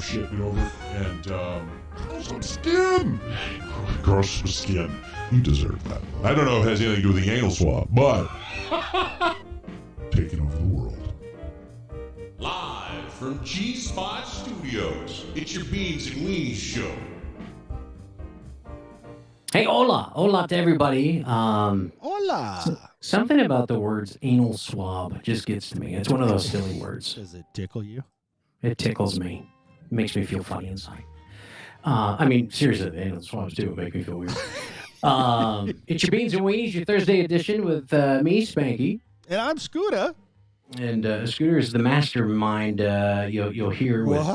shit over, and some skin. Gross skin. You deserve that. I don't know if it has anything to do with the anal swab, but taking over the world. Live from G-Spot Studios, it's your Beans and Weenies show. Hey, hola to everybody. Hola. Something about the words anal swab just gets to me. It's one of those silly words. Does it tickle you? It tickles me. It makes me feel funny inside. I mean, seriously, the anal swabs do make me feel weird. It's your Beans and Weenies, your Thursday edition with me, Spanky. And I'm Scooter. And Scooter is the mastermind you'll hear with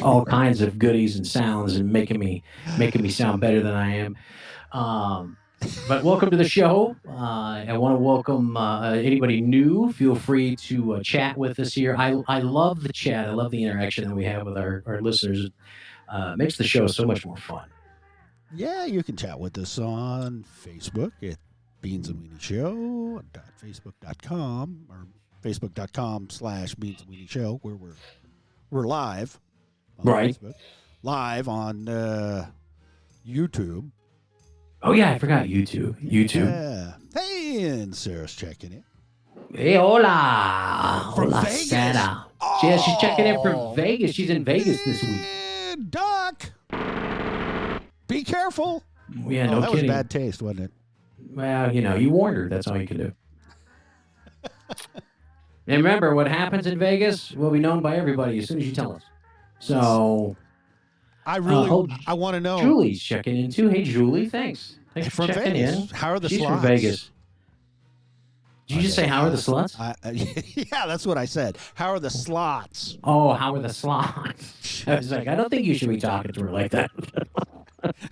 all kinds of goodies and sounds and making me sound better than I am. But welcome to the show. I want to welcome anybody new. Feel free to chat with us here. I love the chat. I love the interaction that we have with our listeners. It makes the show so much more fun. Yeah, you can chat with us on Facebook at Beans and Weenie Show, .facebook.com or facebook.com/Beans and Weenie Show, where we're live. On right. Facebook, live on YouTube. Oh, yeah, I forgot YouTube. Yeah. Hey, and Sarah's checking in. Hey, hola. From hola, Vegas? Sarah. Oh. Yeah, she's checking in from Vegas. She's in Vegas this week. Doc, be careful. Yeah, no that kidding. was bad taste, wasn't it? Well, you warned her. That's all you can do. And remember, what happens in Vegas will be known by everybody as soon as you tell us. So, I really, I want to know. Julie's checking in too. Hey, Julie, thanks. Thanks for From checking Vegas. in. How are the She's slots? from Vegas. Did you just say, how are the sluts? Yeah, that's what I said. How are the slots? Oh, how are the slots? I was like, I don't think you should be talking to her like that.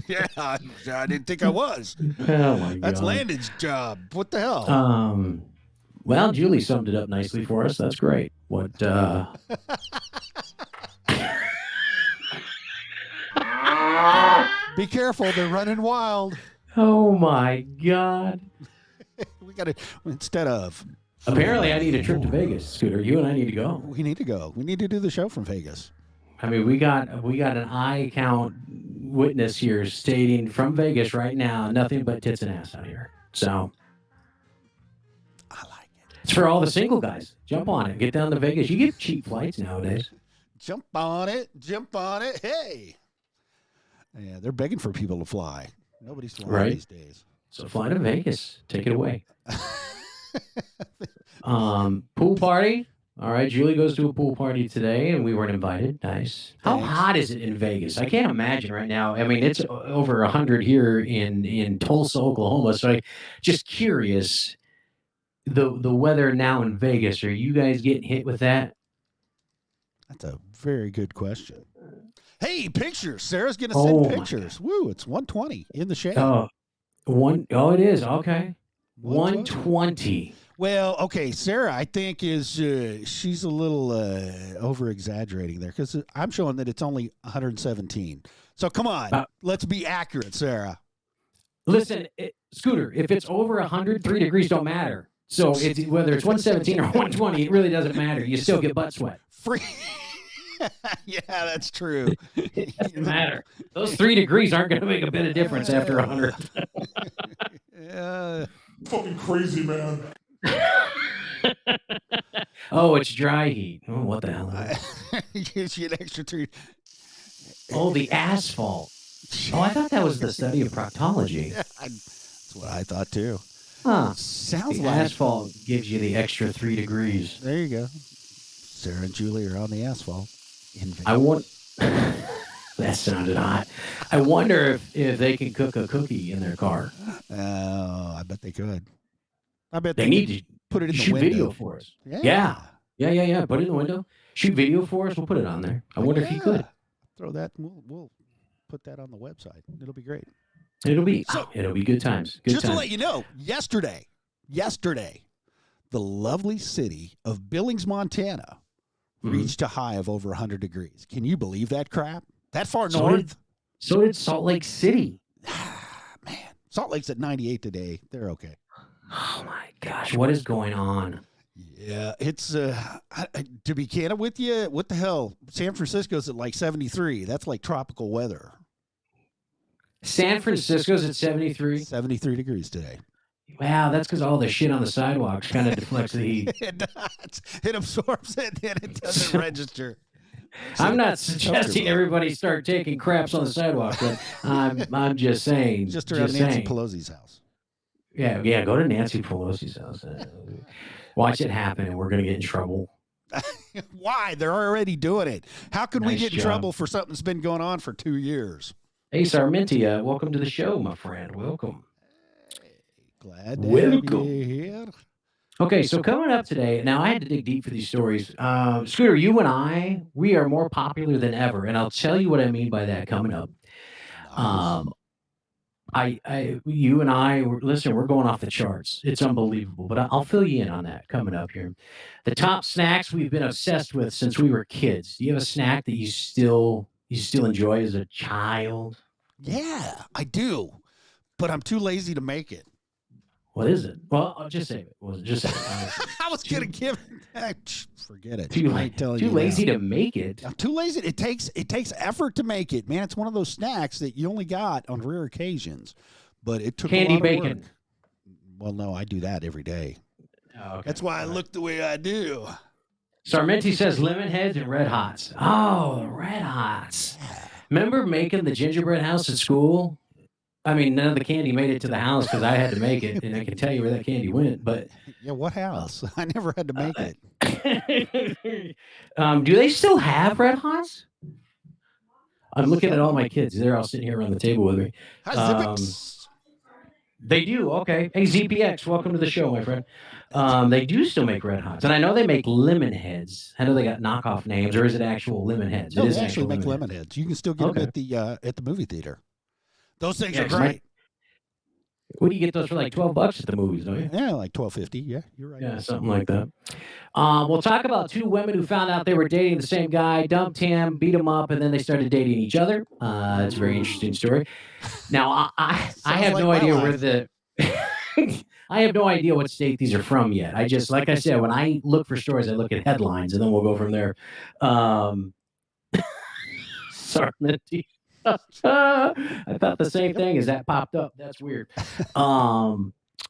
Yeah, I didn't think I was. Oh, my God. That's Landon's job. What the hell? Well, Julie summed it up nicely for us. That's great. What, Be careful, they're running wild. Oh, my God. We got to, instead of. Apparently, I need a trip to Vegas, Scooter. You and I need to go. We need to go. We need to do the show from Vegas. I mean, we got an eye count witness here stating from Vegas right now, nothing but tits and ass out here. So I like it. it's for all the single guys. Jump on it. Get down to Vegas. You get cheap flights nowadays. Jump on it. Jump on it. Hey. Yeah, they're begging for people to fly. Nobody's flying these days. So fly to Vegas. Take it away. Pool party. All right, Julie goes to a pool party today, and we weren't invited. Nice. How hot is it in Vegas? I can't imagine right now. I mean, it's over 100 here in Tulsa, Oklahoma. So I'm just curious, the weather now in Vegas, are you guys getting hit with that? That's a very good question. Hey, pictures. Sarah's going to send pictures. Woo, it's 120 in the shade. Oh, it is. Okay. 120. Well, okay, Sarah, I think she's a little over-exaggerating there because I'm showing that it's only 117. So come on, let's be accurate, Sarah. Listen, Scooter, if it's over 103 degrees, don't matter. So whether it's 117 or 120, it really doesn't matter. You still get butt sweat. Free. Yeah, that's true. It doesn't matter. Those 3 degrees aren't going to make a bit of difference after 100. Fucking crazy, man. Oh, it's dry heat. Oh, what the hell? Gives you an extra 3. Oh, the asphalt. Oh, I thought that was the study of proctology. Yeah, that's what I thought too. Huh. Sounds the like asphalt gives you the extra 3 degrees. There you go. Sarah and Julie are on the asphalt. I want. That sounded hot. I wonder if they can cook a cookie in their car. Oh, I bet they could. I bet they need to put it in the shoot window. video for us. Yeah. Put it in the window. Shoot video for us. We'll put it on there. I wonder if you could throw that. We'll put that on the website. It'll be great. It'll be good times. To let you know, yesterday, the lovely city of Billings, Montana, reached a high of over 100 degrees. Can you believe that crap? That far north? So did Salt Lake City. Man, Salt Lake's at 98 today. They're okay. Oh, my gosh. What is going on? Yeah. Yeah, it's to be candid with you, what the hell? San Francisco's at like 73. That's like tropical weather. San Francisco's at 73. 73 degrees today. Wow, that's because all the shit on the sidewalks kind of deflects the heat. It absorbs it and it doesn't register. I'm not suggesting everybody start taking craps on the sidewalk, but I'm just saying. Just around Nancy Pelosi's house. Yeah, go to Nancy Pelosi's house. Watch it happen, and we're going to get in trouble. Why? They're already doing it. How can we get in trouble for something that's been going on for 2 years? Hey, Sarmentia, welcome to the show, my friend. Welcome. Hey, glad to have you here. Okay, so coming up today, now I had to dig deep for these stories. Scooter, you and we are more popular than ever, and I'll tell you what I mean by that coming up. You and I, listen, we're going off the charts. It's unbelievable, but I'll fill you in on that coming up here. The top snacks we've been obsessed with since we were kids. Do you have a snack that you still enjoy as a child? Yeah, I do, but I'm too lazy to make it. What is it? Well, I'll just say it. I was gonna give it. Forget it. Too lazy to make it. I'm too lazy. It takes effort to make it, man. It's one of those snacks that you only got on rare occasions, but it took candy a lot bacon. Of work. Well, no, I do that every day. Oh, okay. That's why I look the way I do. Sarmenti says lemon heads and red hots. Oh, the red hots. Remember making the gingerbread house at school? I mean, none of the candy made it to the house because I had to make it, and I can tell you where that candy went. But yeah, what house? I never had to make it. Do they still have red hots? I'm looking at all my kids. They're all sitting here around the table with me. They do. Okay. Hey, ZPX, welcome to the show, my friend. They do still make red hots, and I know they make lemon heads. I know they got knockoff names, or is it actual lemon heads? No, they actually make lemon heads. You can still get them at the movie theater. Those things are great. What do you get those for, like $12 at the movies, don't you? Yeah, like $12.50. Yeah, you're right. Yeah, something like that. We'll talk about two women who found out they were dating the same guy, dumped him, beat him up, and then they started dating each other. It's a very interesting story. Now, I have no idea where the I have no idea what state these are from yet. I just, like I said, when I look for stories, I look at headlines, and then we'll go from there. Sorry, Minty. I thought the same thing as that popped up. That's weird.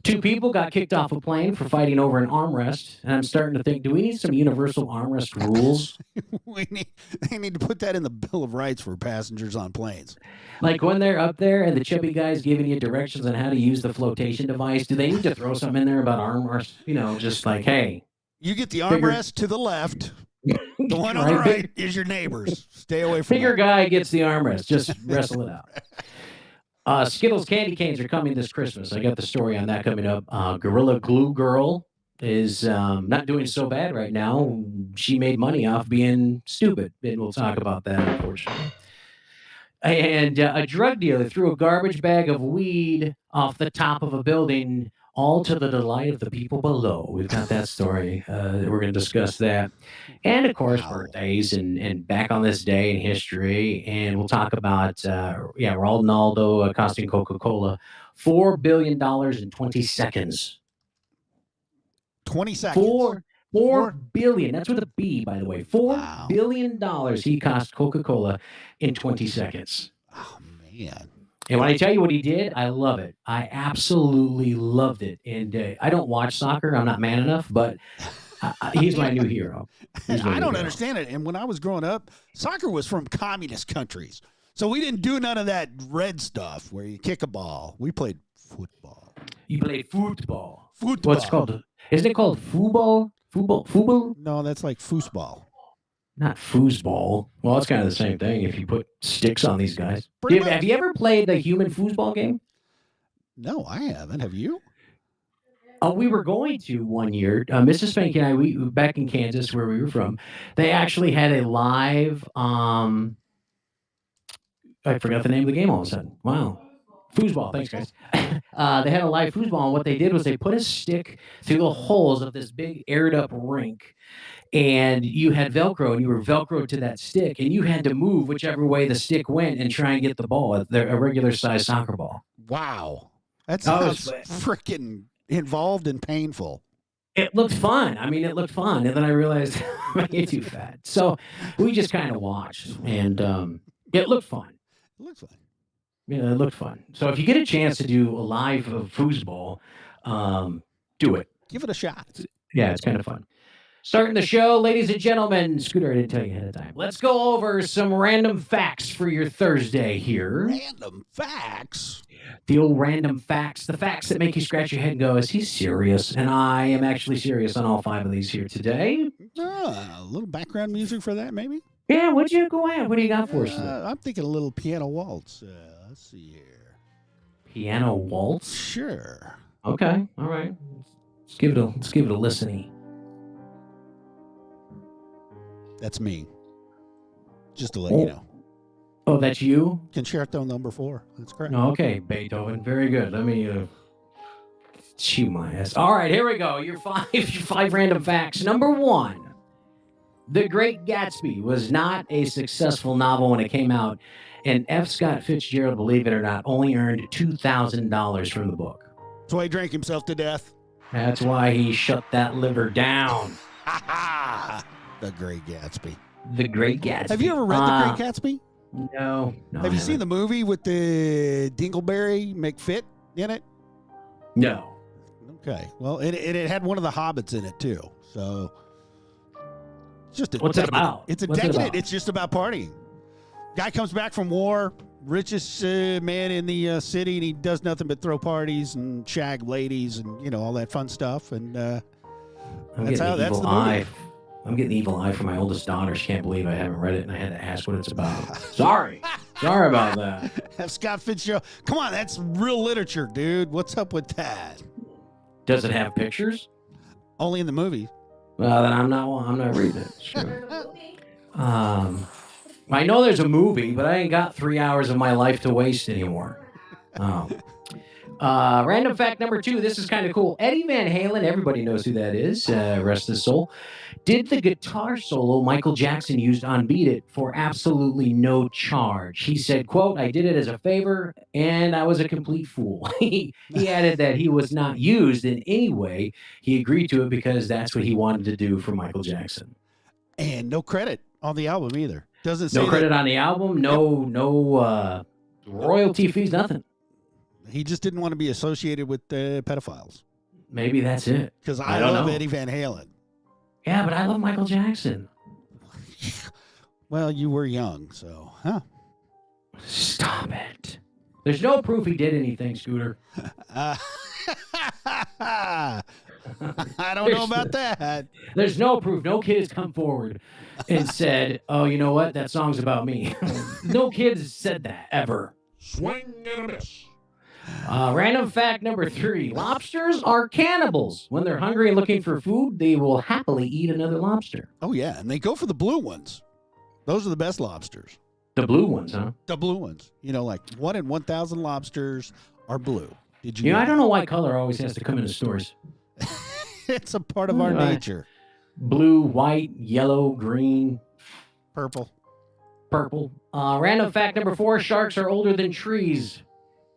Two people got kicked off a plane for fighting over an armrest, and I'm starting to think, do we need some universal armrest rules? They need to put that in the Bill of Rights for passengers on planes. Like when they're up there and the chubby guy's giving you directions on how to use the flotation device, do they need to throw something in there about armrest? You know, just like, hey. You get the armrest to the left. The one on the right is your neighbor's. Stay away from bigger guy gets the armrest. Just wrestle it out. Skittles candy canes are coming this Christmas. I got the story on that coming up. Gorilla Glue Girl is not doing so bad right now. She made money off being stupid, and we'll talk about that, unfortunately. And a drug dealer threw a garbage bag of weed off the top of a building, all to the delight of the people below. We've got that story. We're going to discuss that. And, of course, birthdays and back on this day in history. And we'll talk about, Ronaldo costing Coca-Cola $4 billion in 20 seconds. 20 seconds. $4 billion. That's with a B, by the way. $4 billion he cost Coca-Cola in 20 seconds. Oh, man. And when I tell you what he did, I love it. I absolutely loved it. And I don't watch soccer. I'm not man enough, but he's my new hero. I don't understand it. And when I was growing up, soccer was from communist countries. So we didn't do none of that red stuff where you kick a ball. We played football. You played football. Football. What's called? Isn't it called football? Football? No, that's like foosball. Not foosball. Well, it's kind of the same thing if you put sticks on these guys. Have you ever played the human foosball game? No, I haven't. Have you? Oh, we were going to one year. Mrs. Spanky and I, we back in Kansas where we were from, they actually had a live, I forgot the name of the game all of a sudden. Wow. Foosball. Thanks, guys. They had a live foosball, and what they did was they put a stick through the holes of this big aired-up rink, and you had Velcro, and you were Velcroed to that stick, and you had to move whichever way the stick went and try and get the ball, a regular-sized soccer ball. Wow. That sounds freaking involved and painful. It looked fun. I mean, it looked fun, and then I realized I'm getting too fat. So we just kind of watched, and it looked fun. It looks like. Yeah, it looked fun. So if you get a chance to do a live foosball, do it. Give it a shot. Yeah, it's kind of fun. Starting the show, ladies and gentlemen. Scooter, I didn't tell you ahead of time. Let's go over some random facts for your Thursday here. Random facts. The old random facts, the facts that make you scratch your head and go, is he serious? And I am actually serious on all 5 of these here today. A little background music for that, maybe? Yeah, would you go ahead? What do you got for us today? I'm thinking a little piano waltz. Let's see here. Piano waltz? Sure. Okay, all right. Let's give it a listen. That's me. Just to let you know. Oh, that's you? Concerto number 4. That's correct. Okay, Beethoven. Very good. Let me chew my ass. All right, here we go. Your 5 random facts. Number 1. The Great Gatsby was not a successful novel when it came out, and F. Scott Fitzgerald, believe it or not, only earned $2,000 from the book. So he drank himself to death. That's why he shut that liver down. The Great Gatsby. The Great Gatsby. Have you ever read The Great Gatsby? No. Have you seen the movie with the Dingleberry McFit in it? No. Okay. Well, it had one of the Hobbits in it too. So it's just what's it about? It's a What's decadent. it about? It's just about partying. Guy comes back from war, richest man in the city, and he does nothing but throw parties and shag ladies and all that fun stuff. And that's the movie. I'm getting the evil eye from my oldest daughter. She can't believe I haven't read it, and I had to ask what it's about. Sorry about that. Have Scott Fitzgerald. Come on, that's real literature, dude. What's up with that? Does it have pictures? Only in the movie. Well, then I'm not reading it. Sure. I know there's a movie, but I ain't got 3 hours of my life to waste anymore. Random fact number 2. This is kind of cool. Eddie Van Halen, everybody knows who that is. Rest his soul. Did the guitar solo Michael Jackson used on Beat It for absolutely no charge. He said, quote, "I did it as a favor, and I was a complete fool." He added that he was not used in any way. He agreed to it because that's what he wanted to do for Michael Jackson. And no credit on the album either. Doesn't say no credit on the album. No royalty fees. Nothing. He just didn't want to be associated with pedophiles. Maybe that's it. Because I love Eddie Van Halen. Yeah, but I love Michael Jackson. Well, you were young, so, Stop it. There's no proof he did anything, Scooter. I don't know about that. There's no proof. No kid has come forward and said, "Oh, you know what? That song's about me." No kid has said that ever. Swing and a miss. Random fact number 3. Lobsters are cannibals. When they're hungry and looking for food, they will happily eat another lobster. Oh, yeah, and they go for the blue ones. Those are the best lobsters. The blue ones, huh? The blue ones. Like 1 in 1,000 lobsters are blue. Did you know I don't know why color always has to come into stores. It's a part of our nature. Blue, white, yellow, green. Purple. Random fact number 4. Sharks are older than trees.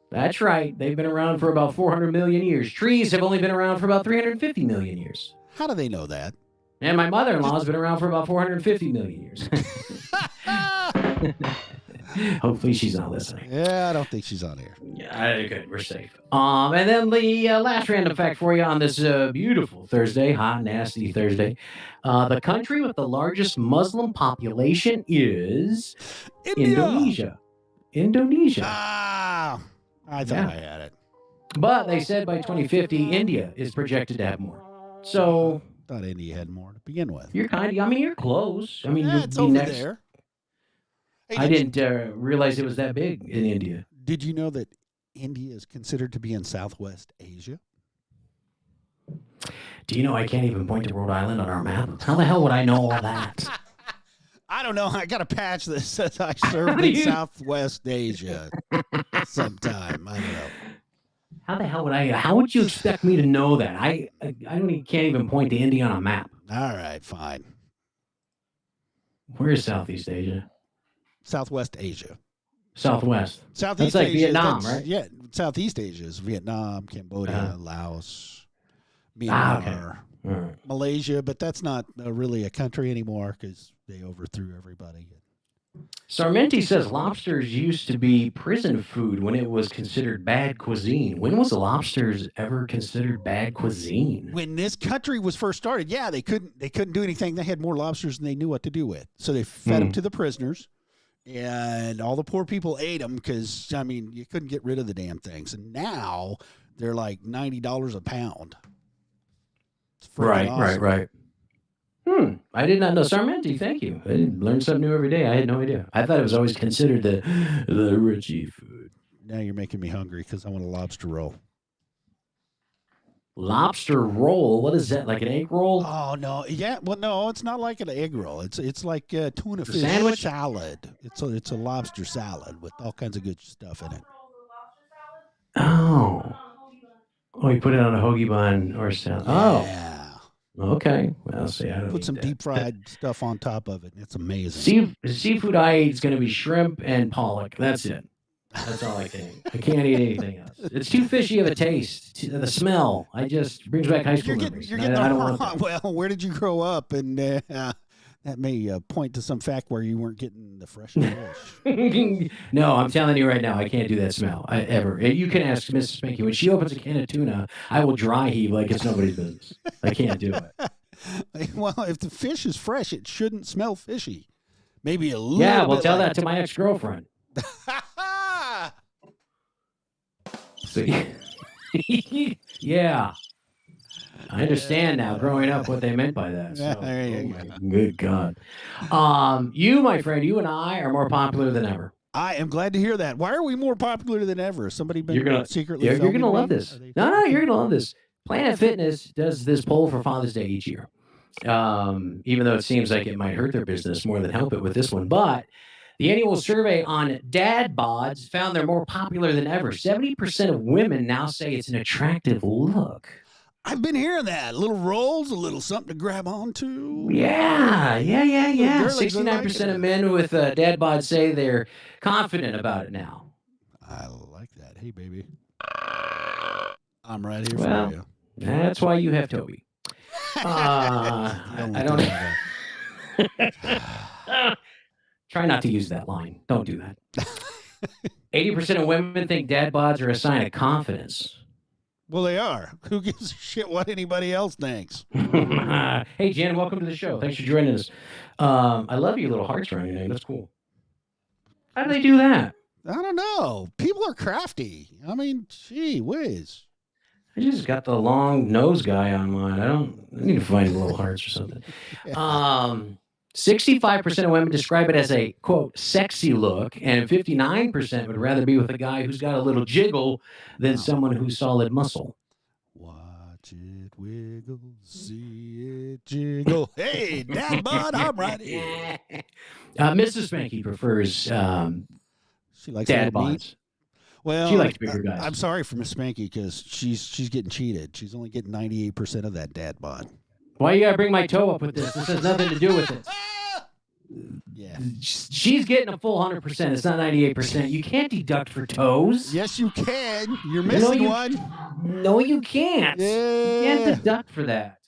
That's right. They've been around for about 400 million years. Trees have only been around for about 350 million years. How do they know that? And my mother-in-law's been around for about 450 million years. Hopefully she's not listening. Yeah, I don't think she's on here. Yeah, good. We're safe. And then the last random fact for you on this beautiful Thursday, hot, nasty Thursday. The country with the largest Muslim population is Indonesia. I thought I had it. But they said by 2050, India is projected to have more. So thought India had more to begin with. You're you're close. I mean, it's over next. there. Hey, I didn't realize it was that big in India. Did you know that India is considered to be in Southwest Asia? Do you know I can't even point to Rhode Island on our map? How the hell would I know all that? I don't know. I got to patch this says I served in Southwest Asia sometime. I don't know. How the hell would I? How would you expect me to know that? I can't even point to India on a map. All right, fine. Where is Southeast Asia? Southwest Asia. Southwest. Southeast that's like Asia, Vietnam, right? Yeah, Southeast Asia is Vietnam, Cambodia, Laos, Myanmar. right. Malaysia, but that's not really a country anymore because they overthrew everybody. Sarmenti says lobsters used to be prison food when it was considered bad cuisine. When was lobsters ever considered bad cuisine? When this country was first started, yeah, they couldn't do anything. They had more lobsters than they knew what to do with, so they fed them to the prisoners, and all the poor people ate them because I mean you couldn't get rid of the damn things. And now they're like $90 a pound. It's freaking awesome. Right. I did not know. Sarmenti, thank you. I learn something new every day. I had no idea. I thought it was always considered the Richie food. Now you're making me hungry because I want a lobster roll. Lobster roll? What is that? Like an egg roll? Oh no, yeah. Well, no, it's not like an egg roll. It's like tuna fish sandwich? salad. It's a lobster salad with all kinds of good stuff in it. Oh, you put it on a hoagie bun or salad. Yeah. Oh, okay. Well, see, I don't Put eat some that. deep fried stuff on top of it. It's amazing. Seafood I eat is going to be shrimp and pollock. That's it. That's all I can eat. I can't eat anything else. It's too fishy of a taste. The smell, brings back high school memories. You're getting I don't wrong. want that. Well, where did you grow up? And that may point to some fact where you weren't getting the fresh fish. No, I'm telling you right now, I can't do that smell ever. You can ask Mrs. Spanky. When she opens a can of tuna, I will dry heave like it's nobody's business. I can't do it. Well, if the fish is fresh, it shouldn't smell fishy. Maybe a little. Yeah, well, bit tell like that to my ex-girlfriend. See? Yeah. I understand now, growing up, what they meant by that. So, There you go. Good God. You, my friend, you and I are more popular than ever. I am glad to hear that. Why are we more popular than ever? Somebody been secretly You're filming going to love me? this. No, you're going to love this. Planet Fitness does this poll for Father's Day each year. Even though it seems like it might hurt their business more than help it with this one. But the annual survey on dad bods found they're more popular than ever. 70% of women now say it's an attractive look. I've been hearing that. Little rolls, a little something to grab onto. Yeah. Girlies are 69% of men with dad bods say they're confident about it now. I like that. Hey, baby. I'm right here Well, for you. That's why you have Toby. I don't Try not to use that line. Don't do that. 80% of women think dad bods are a sign of confidence. Well, they are. Who gives a shit what anybody else thinks? Hey, Jen, welcome to the show. Thanks for joining us. I love your little hearts around your name. That's cool. How do they do that? I don't know. People are crafty. I mean, gee whiz. I just got the long nose guy on mine. I need to find little hearts or something. 65% of women describe it as a, quote, sexy look, and 59% would rather be with a guy who's got a little jiggle than someone who's solid muscle. Watch it wiggle, see it jiggle. Hey, dad bod, I'm right here. Mrs. Spanky prefers She likes dad little meat. bods. Well, She likes bigger guys. I'm sorry for Miss Spanky because she's getting cheated. She's only getting 98% of that dad bod. Why you gotta bring my toe up with this? This has nothing to do with it. Yeah. She's getting a full 100%. It's not 98%. You can't deduct for toes. Yes, you can. You're missing one. No, you can't. Yeah. You can't deduct for that.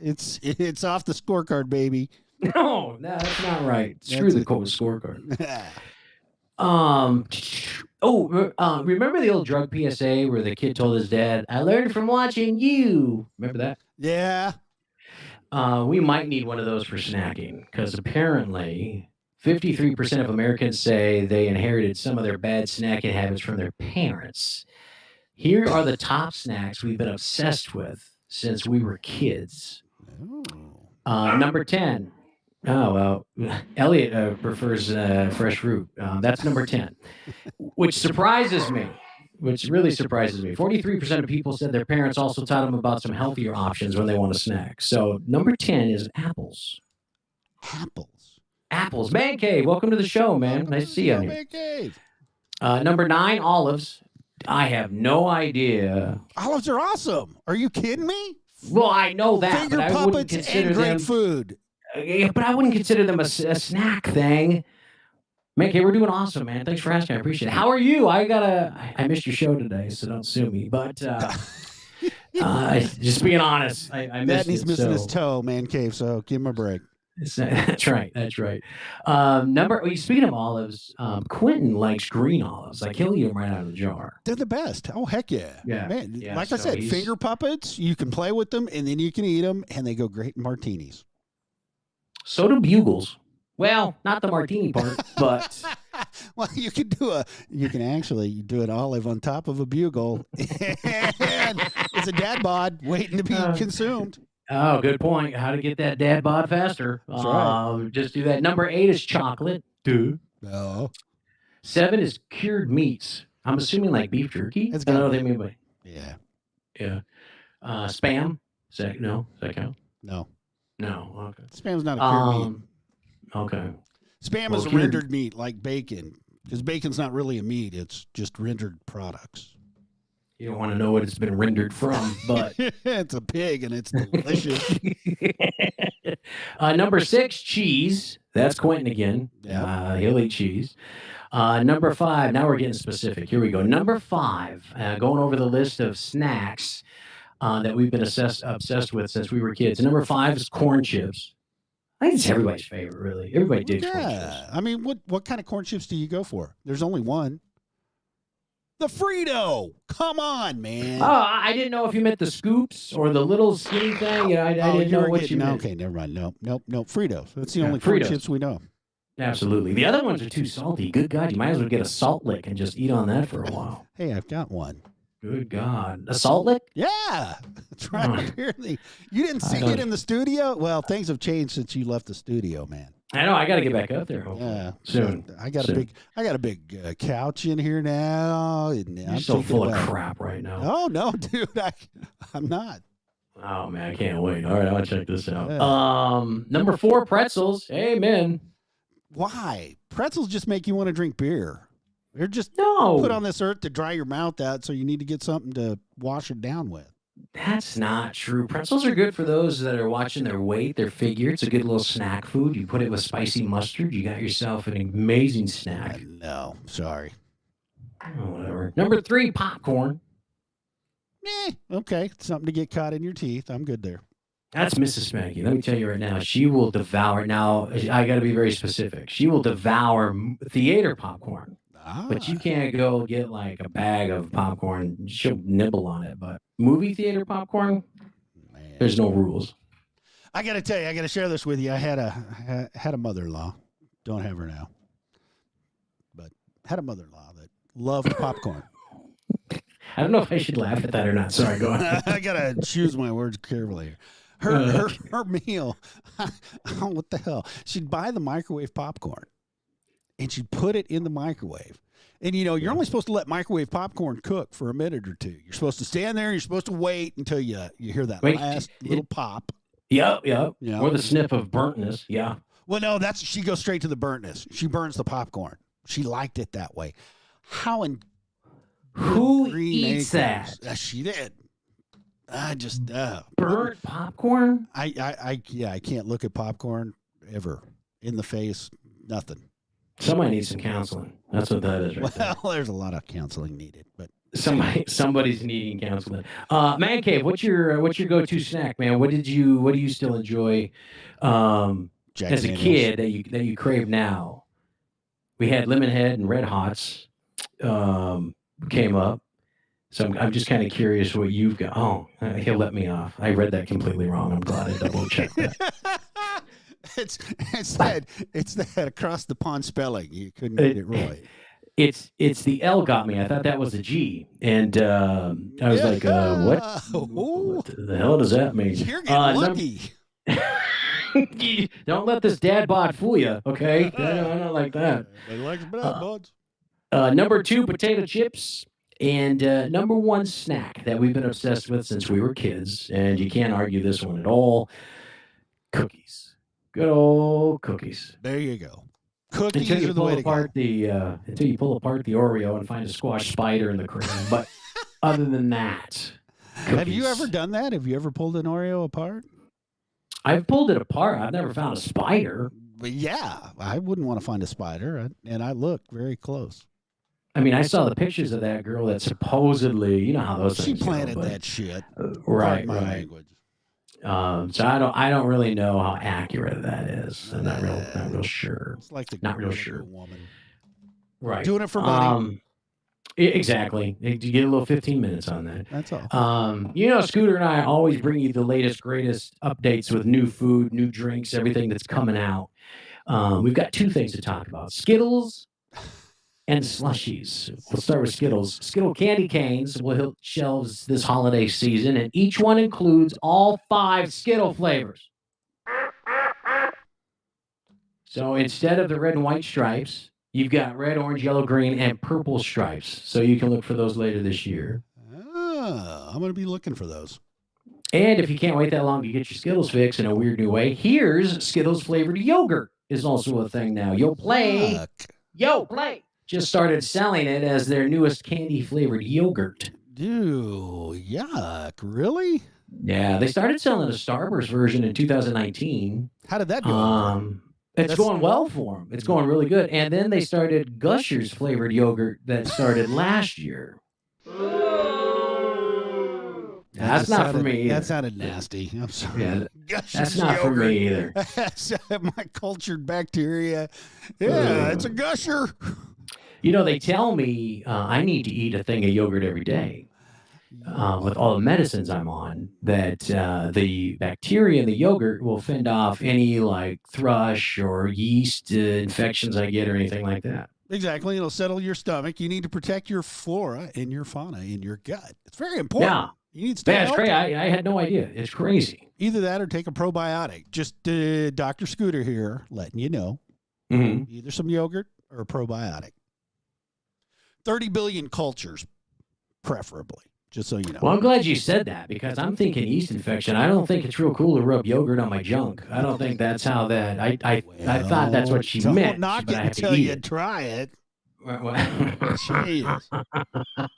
It's off the scorecard, baby. No, that's not right. Screw the scorecard. Remember the old drug PSA where the kid told his dad, "I learned from watching you." Remember that? Yeah. We might need one of those for snacking because apparently 53% of Americans say they inherited some of their bad snacking habits from their parents. Here are the top snacks we've been obsessed with since we were kids. Number 10. Oh, well, Elliot prefers fresh fruit. That's number 10, which surprises me. Which really surprises me. 43% of people said their parents also taught them about some healthier options when they want a snack. So number 10 is apples. Apples. Man Cave, welcome to the show, man. Nice to see you on here. Man Cave. Number 9, olives. I have no idea. Olives are awesome. Are you kidding me? Well, I know that, Finger but I wouldn't puppets consider and great them food. Yeah, but I wouldn't consider them a snack thing. Man, we're doing awesome, man. Thanks for asking. I appreciate it. How are you? I missed your show today, so don't sue me. But Just being honest, I That missed and he's it. missing his So toe, man cave. So give him a break. that's right. That's right. Speaking of olives, Quentin likes green olives. Like he'll eat them right out of the jar. They're the best. Oh heck yeah, Yeah. man! Yeah, Like I so said, he's- finger puppets. You can play with them, and then you can eat them, and they go great in martinis. So do bugles. Well, not the martini part, but Well, you can actually do an olive on top of a bugle, and it's a dad bod waiting to be consumed. oh, good point. How to get that dad bod faster? That's right. Just do that. Number 8 is chocolate. Dude. Oh, 7 is cured meats. I'm assuming like beef jerky. It's I don't know got- what they mean by yeah. yeah. Spam. Is that no? Does that count? No, No. Okay. spam's not a cured meat. Okay. Spam well, is a cured- rendered meat, like bacon, because bacon's not really a meat; it's just rendered products. You don't want to know what it's been rendered from, but It's a pig, and it's delicious. number 6, cheese. That's Quentin again. Yeah. He'll eat cheese. Number 5. Now we're getting specific. Here we go. Number 5. Going over the list of snacks that we've been obsessed with since we were kids. Number 5 is corn chips. I think it's everybody's favorite, really. Everybody digs corn chips. Yeah, I mean, what kind of corn chips do you go for? There's only one. The Frito. Come on, man. Oh, I didn't know if you meant the scoops or the little skinny thing. I didn't know what you meant. Okay, never mind. Nope. Fritos. That's the Yeah, only corn Fritos. chips we know. Absolutely. The other ones are too salty. Good God, you might as well get a salt lick and just eat on that for a while. Hey, I've got one. Good God. A salt lick? Yeah, that's right. Oh. Apparently, you didn't I see don't- it in the studio. Well, things have changed since you left the studio, man. I know. I got to get back up there. Hopefully. Yeah, Soon. I got Soon. a big couch in here now. And You're I'm so thinking full of about- crap right now. Oh no, dude, I'm not. Oh, man. I can't wait. All right. I'll check this out. Yeah. Number 4, pretzels. Amen. Why? Pretzels just make you want to drink beer. They're just No. put on this earth to dry your mouth out, so you need to get something to wash it down with. That's not true. Pretzels are good for those that are watching their weight, their figure. It's a good little snack food. You put it with spicy mustard. You got yourself an amazing snack. No, sorry. Oh, whatever. Number 3, popcorn. Okay, something to get caught in your teeth. I'm good there. That's Mrs. Spanky. Let me tell you right now, she will devour. Now, I got to be very specific. She will devour theater popcorn. But you can't go get like a bag of popcorn. She'll nibble on it. But movie theater popcorn, Man. there's no rules. I got to tell you, I got to share this with you. I had a mother-in-law. Don't have her now, but had a mother-in-law that loved popcorn. I don't know if I should laugh at that or not. Sorry, go on. I gotta choose my words carefully here. Her meal. Oh, what the hell? She'd buy the microwave popcorn, and she'd put it in the microwave. And you're only supposed to let microwave popcorn cook for a minute or two. You're supposed to stand there. And you're supposed to wait until you hear that Wait, last little pop. Yep. Yeah. Or the sniff of burntness. Yeah. Well, no, she goes straight to the burntness. She burns the popcorn. She liked it that way. How in Who green eats acres? that? She did. I just Burnt popcorn? I can't look at popcorn ever in the face. Nothing. Somebody needs some counseling. That's what that is right there. Well, there's a lot of counseling needed, but Somebody's needing counseling. Man Cave, what's your go-to snack, man? What do you still enjoy Jack as a Daniels. kid that you crave now? We had Lemon Head and Red Hots came up. So I'm just kind of curious what you've got. Oh, he'll let me off. I read that completely wrong. I'm glad I double checked that. it's that across the pond spelling. You couldn't get it right. It's the L got me. I thought that was a G, and I was like, "What? What the hell does that mean?" You're getting lucky. Don't let this dad bod fool you, okay? I don't like that. They like bad buds. Number 2, potato chips. And number 1 snack that we've been obsessed with since we were kids, and you can't argue this one at all, cookies. Good old cookies. There you go. Cookies Until you are the pull way to go. apart until you pull apart the Oreo and find a squash spider in the cream. But other than that, Have you cookies. ever done that? Have you ever pulled an Oreo apart? I've pulled it apart. I've never found a spider. But yeah, I wouldn't want to find a spider, and I look very close. I mean, I saw the pictures of that girl that supposedly, you know how those She things go, planted but- that shit. Right, Pardon my right. language. So I don't really know how accurate that is. I'm not real sure. It's like the Not real gorilla sure. woman. Right. Doing it for money. Exactly. You get a little 15 minutes on that. That's all. You know, Scooter and I always bring you the latest, greatest updates with new food, new drinks, everything that's coming out. We've got two things to talk about: Skittles and slushies. We'll start with Skittles. Skittle candy canes will hit shelves this holiday season, and each one includes all 5 Skittle flavors. So instead of the red and white stripes, you've got red, orange, yellow, green, and purple stripes. So you can look for those later this year. I'm going to be looking for those. And if you can't wait that long to get your Skittles fix in a weird new way, here's Skittles flavored yogurt is also a thing now. Yo Play just started selling it as their newest candy flavored yogurt. Dude, yuck. Really? Yeah, they started selling a Starburst version in 2019. How did that go? It's going well for them. It's going really good. And then they started Gushers flavored yogurt that started last year. That's not for me either. That sounded nasty. I'm sorry. Yeah, Gushers that's not for yogurt. me either. That's my cultured bacteria. Yeah, it's a gusher. You know, they tell me I need to eat a thing of yogurt every day with all the medicines I'm on, that the bacteria in the yogurt will fend off any like thrush or yeast infections I get or anything like that. Exactly. It'll settle your stomach. You need to protect your flora and your fauna in your gut. It's very important. Yeah. You need to stay That's healthy. great. I had no idea. It's crazy. Either that or take a probiotic. Just Dr. Scooter here letting you know. Mm-hmm. Either some yogurt or a probiotic. 30 billion cultures, preferably, just so you know. Well, I'm glad you said that because I'm thinking yeast infection. I don't think it's real cool to rub yogurt on my junk. I don't think that's how that. I thought that's what she don't meant. Knock but it I have to until eat you it. try it. Well, Jeez.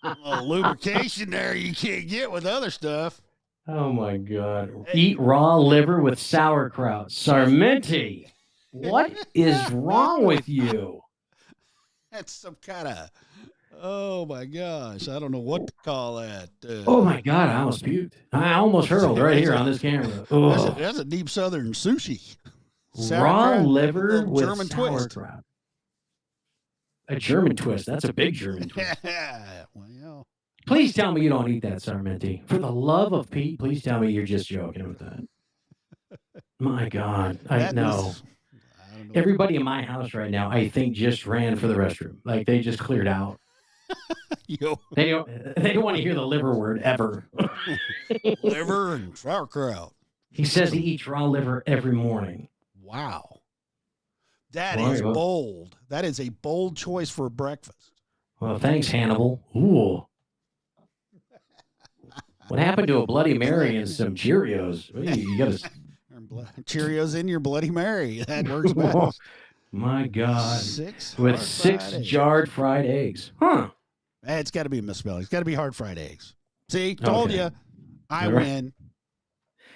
A little lubrication there you can't get with other stuff. oh my God! Eat raw liver with sauerkraut. Sarmenti, what is wrong with you? That's some kind of, oh my gosh, I don't know what to call that. Oh my God! I almost puked. I almost hurled right here on this camera. That's a deep southern sushi. Raw Sauerkraut, liver little with German twist. sauerkraut. A German twist. That's a big German twist. Well, Please tell me you don't eat that, Sarmenti. For the love of Pete, please tell me you're just joking with that. My God. I that know. is- I don't know. Everybody in my house right now, I think, just ran for the restroom. Like they just cleared out. Yo, They don't want to hear the liver word ever. liver and sauerkraut. He says he eats raw liver every morning. Wow. That Why, is what? bold. That is a bold choice for breakfast. Well, thanks, Hannibal. Ooh. What happened to a Bloody Mary and some Cheerios? You gotta. Cheerios in your Bloody Mary. That works best. My God. With With 6 jarred fried eggs. Huh. It's got to be a misspelling. It's got to be hard fried eggs. See, told Okay. you. I All right. win.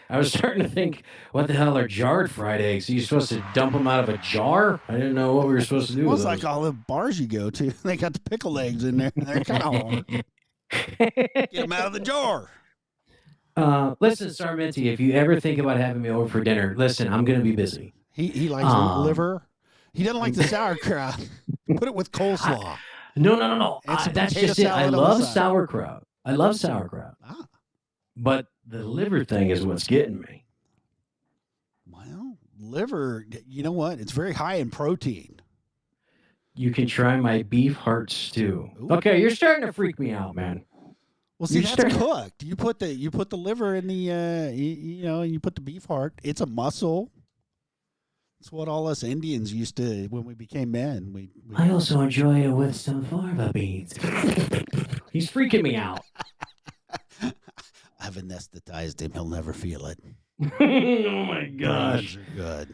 I was starting to think, what the hell are jarred fried eggs? Are you supposed to dump them out of a jar? I didn't know what we were supposed to do Well, with it's those. like all the bars you go to. They got the pickled eggs in there. They're kind of hard. Get them out of the jar. Listen, Sarmenti, if you ever think about having me over for dinner, listen, I'm going to be busy. He likes liver. He doesn't like the sauerkraut. Put it with coleslaw. No. And some That's potato just it. I salad on the love side. sauerkraut. I love sauerkraut. Ah, But the liver thing is what's getting me. well, liver, you know what? It's very high in protein. You can try my beef heart stew. Ooh. Okay, you're starting to freak me out, man. Well, see, You that's start- cooked. You put the liver in the you put the beef heart. It's a muscle. It's what all us Indians used to when we became men. We I also enjoy it with some fava beans. He's freaking me out. I've anesthetized him. He'll never feel it. Oh my gosh. Burns are good.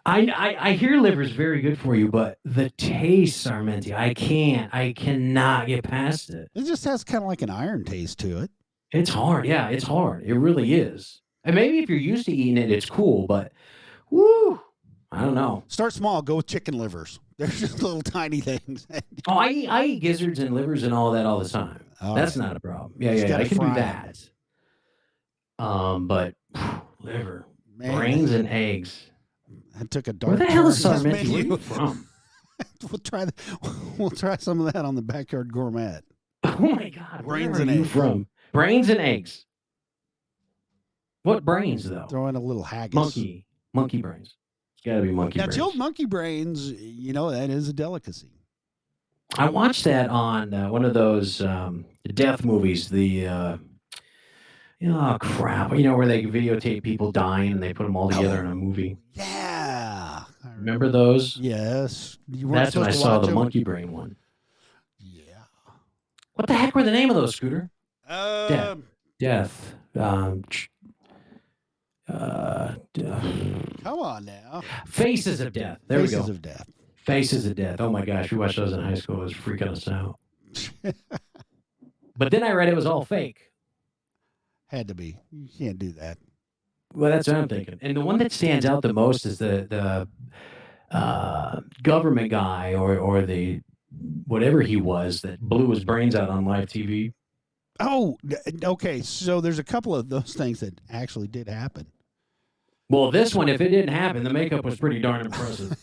I hear liver's very good for you, but the taste, Sarmenti, I cannot get past it. It just has kind of like an iron taste to it. It's hard. Yeah, it's hard. It really is. And maybe if you're used to eating it, it's cool, but woo, I don't know. Start small. Go with chicken livers. They're just little tiny things. Oh, I eat gizzards and livers and all that all the time. That's not a problem. Yeah, Just yeah, I gotta can do fry that. But liver, Man, brains, and eggs. I took a Where dark the hell turn is in this Sarmenti? Where are menu. you from? We'll try some of that on the Backyard Gourmet. Oh my God! Brains Where and are you eggs. from? Brains and eggs. What brains though? Throw in a little haggis. Monkey brains. It's got to be monkey Now, brains. chilled monkey brains, that is a delicacy. I watched that on one of those death movies. Oh crap! Where they videotape people dying and they put them all together in a movie. Yeah. Remember those? Yes. You weren't That's when I supposed to saw watch the them? monkey brain one. Yeah. What the heck were the name of those, Scooter? Um, Death. Come on now. Faces of Death. There we Faces go. of Death. Faces of Death. Oh my gosh, we watched those in high school. It was freaking us out. But then I read it was all fake. Had to be. You can't do that. Well, that's what I'm thinking. And the one that stands out the most is the government guy or the whatever he was that blew his brains out on live TV. Oh, okay. So there's a couple of those things that actually did happen. Well, this one, if it didn't happen, the makeup was pretty darn impressive.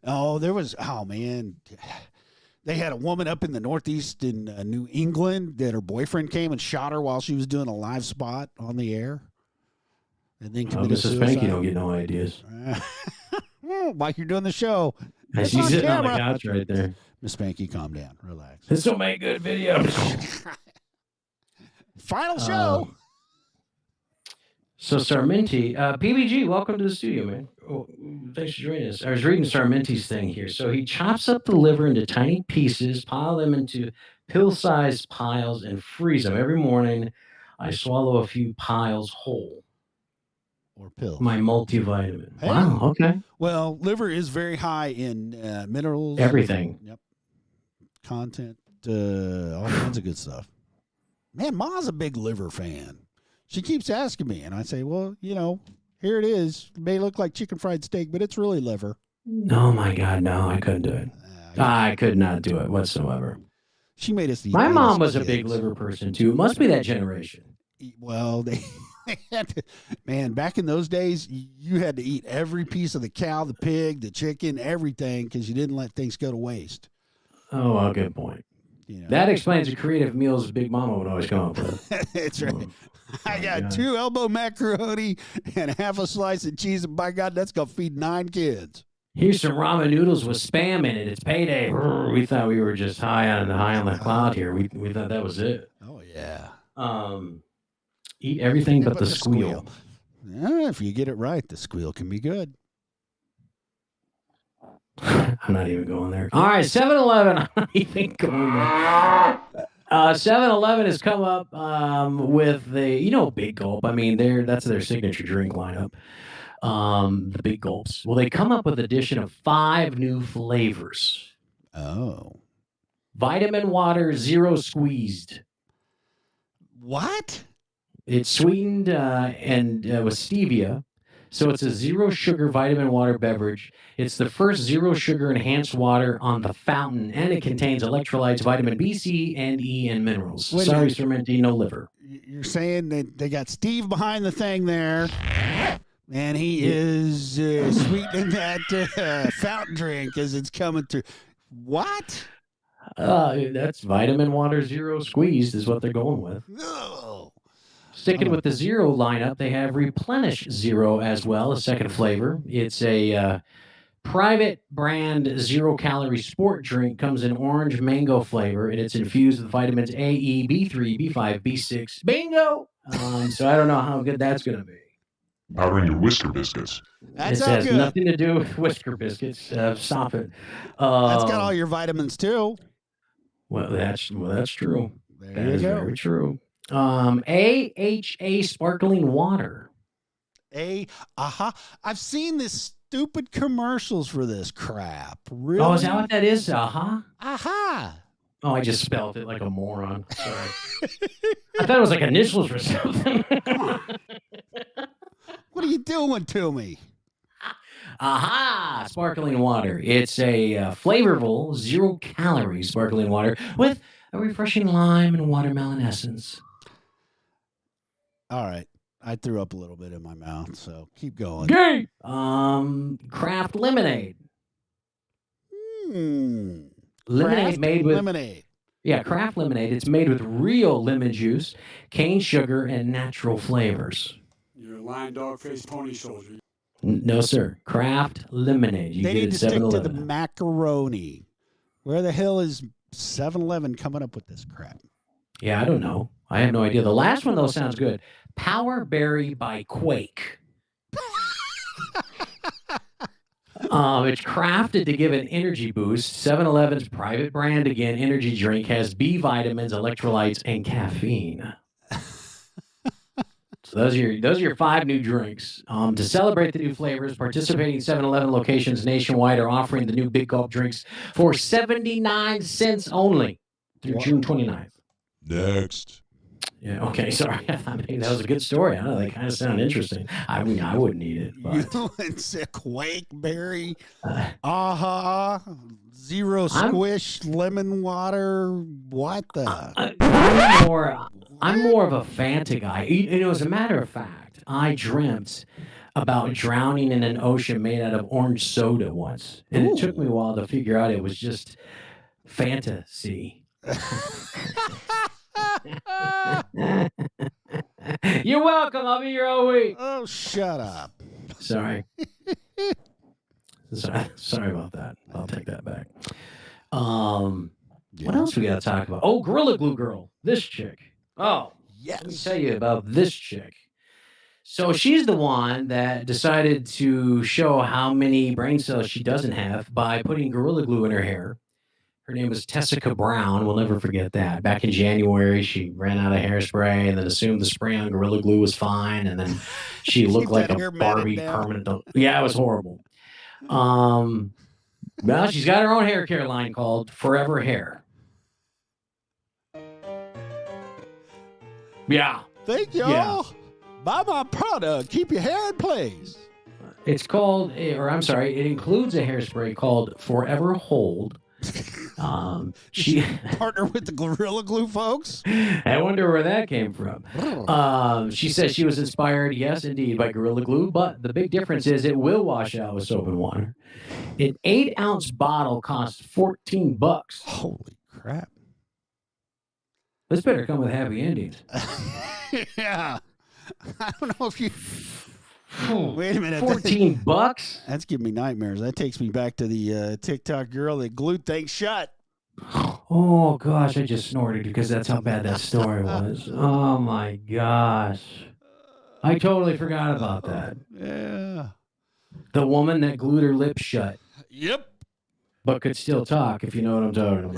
Man. They had a woman up in the Northeast in New England that her boyfriend came and shot her while she was doing a live spot on the air. And then committed Mrs. suicide. Spanky don't get no ideas. Like you're doing the show. And she's sitting on the couch right there. Miss Spanky, calm down. Relax. This will make good videos. Final show. So Sarmenti, PBG, welcome to the studio, man. Oh, thanks for joining us. I was reading Sarmenti's thing here. So he chops up the liver into tiny pieces, pile them into pill-sized piles, and freeze them. Every morning, I swallow a few piles whole. Or pills. My multivitamin. Hey. Wow, okay. Well, liver is very high in minerals. Everything. Yep. Content, all kinds of good stuff. Man, Ma's a big liver fan. She keeps asking me, and I say, well, here it is. It may look like chicken fried steak, but it's really liver. Oh, my God, no, I couldn't do it. I could not do it whatsoever. She made us eat. My mom was a big liver person, too. It must be that generation. Well, they had to, man, back in those days, you had to eat every piece of the cow, the pig, the chicken, everything, because you didn't let things go to waste. Oh, well, good point. That explains the creative meals Big Mama would always come up with. That's right. I got 2 elbow macaroni and half a slice of cheese, and by God, that's going to feed 9 kids. Here's some ramen noodles with spam in it. It's payday. We thought we were just high on the cloud here. We thought that was it. Oh, yeah. Eat everything but the squeal. Yeah, if you get it right, the squeal can be good. I'm not even going there. All right, 7-Eleven. I'm not even going there. 7-Eleven has come up with the, Big Gulp. I mean, that's their signature drink lineup. The Big Gulps. Well, they come up with an addition of 5 new flavors. Oh. Vitamin water, zero squeezed. What? It's sweetened and with stevia. So it's a zero sugar vitamin water beverage. It's the first zero sugar enhanced water on the fountain, and it contains electrolytes, vitamin B, C, and E, and minerals. Sorry, Sarmenti, no liver. You're saying that they got Steve behind the thing there, and he is sweetening that fountain drink as it's coming through. What? That's vitamin water zero squeezed is what they're going with. No. Sticking with the zero lineup, they have Replenish Zero as well, a second flavor. It's a private brand zero-calorie sport drink. Comes in orange mango flavor, and it's infused with vitamins A, E, B3, B5, B6. Bingo! So I don't know how good that's going to be. Powdering your Whisker Biscuits. That's This has nothing to do with Whisker Biscuits. Stop it. That's got all your vitamins, too. Well, that's true. There That you is go. very true. AHA sparkling water. I've seen this stupid commercials for this crap. Really? Oh, is that what that is? Aha. Oh, I just spelled it like a moron. Sorry. I thought it was like initials or something. What are you doing to me? Aha! Sparkling water. It's a flavorful, 0-calorie sparkling water with a refreshing lime and watermelon essence. All right. I threw up a little bit in my mouth, so keep going. Gay. Craft lemonade. Lemonade Made with lemonade. craft lemonade. It's made with real lemon juice, cane sugar, and natural flavors. You're a lion, dog, face, pony soldier. No, sir. Craft lemonade. You They get need it to at stick to the 7-Eleven. macaroni. Where the hell is 7-Eleven coming up with this crap? Yeah, I don't know. I have no idea. The last one, though, sounds good. Power Berry by Quake. It's crafted to give an energy boost. 7-Eleven's private brand, again, energy drink, has B vitamins, electrolytes, and caffeine. So those are your 5 new drinks. To celebrate the new flavors, participating 7-Eleven locations nationwide are offering the new Big Gulp drinks for 79 cents only through June 29th. Next. Yeah, okay, sorry. I mean, that was a good story. I know they kind of sound interesting. I mean, I wouldn't eat it, but You and say Quake Berry, uh, aha, zero squish, lemon water. What the? I'm more of a Fanta guy. As a matter of fact, I dreamt about drowning in an ocean made out of orange soda once, and it took me a while to figure out it was just fantasy. You're welcome. I'll be here all week. Oh, shut up. Sorry. Sorry about that. I'll take that back. What else we got to talk about? Oh, Gorilla Glue Girl. This chick. Oh, let me Yes. tell you about this chick. So she's the one that decided to show how many brain cells she doesn't have by putting Gorilla Glue in her hair. Her name was Tessica Brown. We'll never forget that. Back in January, she ran out of hairspray and then assumed the spray on Gorilla Glue was fine. And then she looked like that a hair matted Barbie down. permanent. Yeah, it was horrible. Well, she's got her own hair care line called Forever Hair. Yeah. Thank y'all. Buy my product. Keep your hair in place. It's called, it includes a hairspray called Forever Hold. She Partner with the Gorilla Glue folks. I wonder where that came from. She says she was inspired, yes, indeed, by Gorilla Glue, but the big difference is it will wash out with soap and water. An 8-ounce bottle costs $14. Holy crap. This better come with happy endings. Yeah. I don't know if you. Wait a minute. $14? That's giving me nightmares. That takes me back to the TikTok girl that glued things shut. Oh, gosh, I just snorted because that's how bad that story was. Oh, my gosh. I totally forgot about that. Yeah. The woman that glued her lips shut, Yep. but could still talk, if you know what I'm talking about.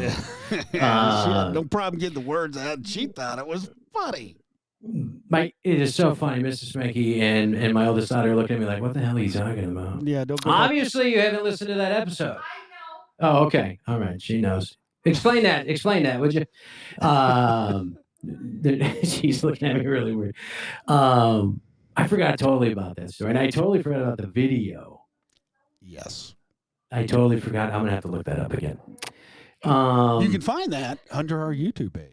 She had no problem getting the words out. She thought it was funny. It is so funny, Mrs. Spanky and my oldest daughter looked at me like, what the hell are you talking about? Yeah, don't go back. Obviously, you haven't listened to that episode. I know. Oh, okay. All right. She knows. Explain that, would you? She's looking at me really weird. I forgot totally about that story, and I totally forgot about the video. Yes. I totally forgot. I'm going to have to look that up again. You can find that under our YouTube page.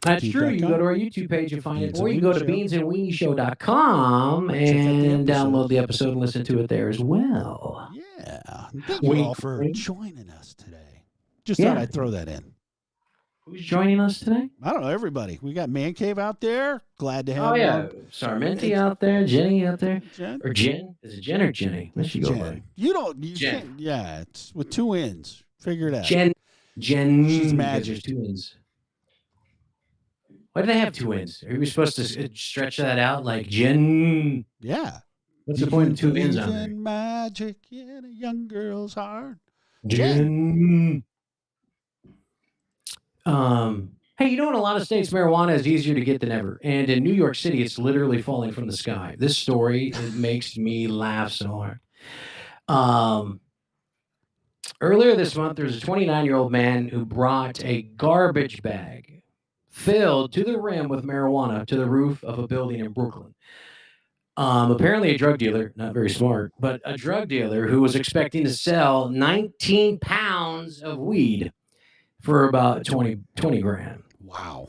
That's true. You can go to our YouTube page and find it, or you can go to beansandweenieshow.com and download the episode and listen to it there as well. Yeah. Thank you all for joining us today. Just thought I'd throw that in. Who's joining us today? I don't know, everybody. We got Man Cave out there. Glad to have Sarmenti out there, Jenny out there. Jen? Or Jen? Is it Jen or Jenny? Where's she go by? Jen. You Jen. can't. Yeah, it's with 2 N's. Figure it out. Jen. She's because magic. There's 2 N's. Why do they have 2 N's? Are we supposed to stretch that out like Jen? Yeah. What's the point of 2 N's on there? And magic in a young girl's heart. Jen. Hey, in a lot of states, marijuana is easier to get than ever. And in New York City, it's literally falling from the sky. This story, it makes me laugh so hard. Earlier this month, there was a 29-year-old man who brought a garbage bag filled to the rim with marijuana to the roof of a building in Brooklyn. Apparently a drug dealer, not very smart, but a drug dealer who was expecting to sell 19 pounds of weed for about 20 grand. Wow.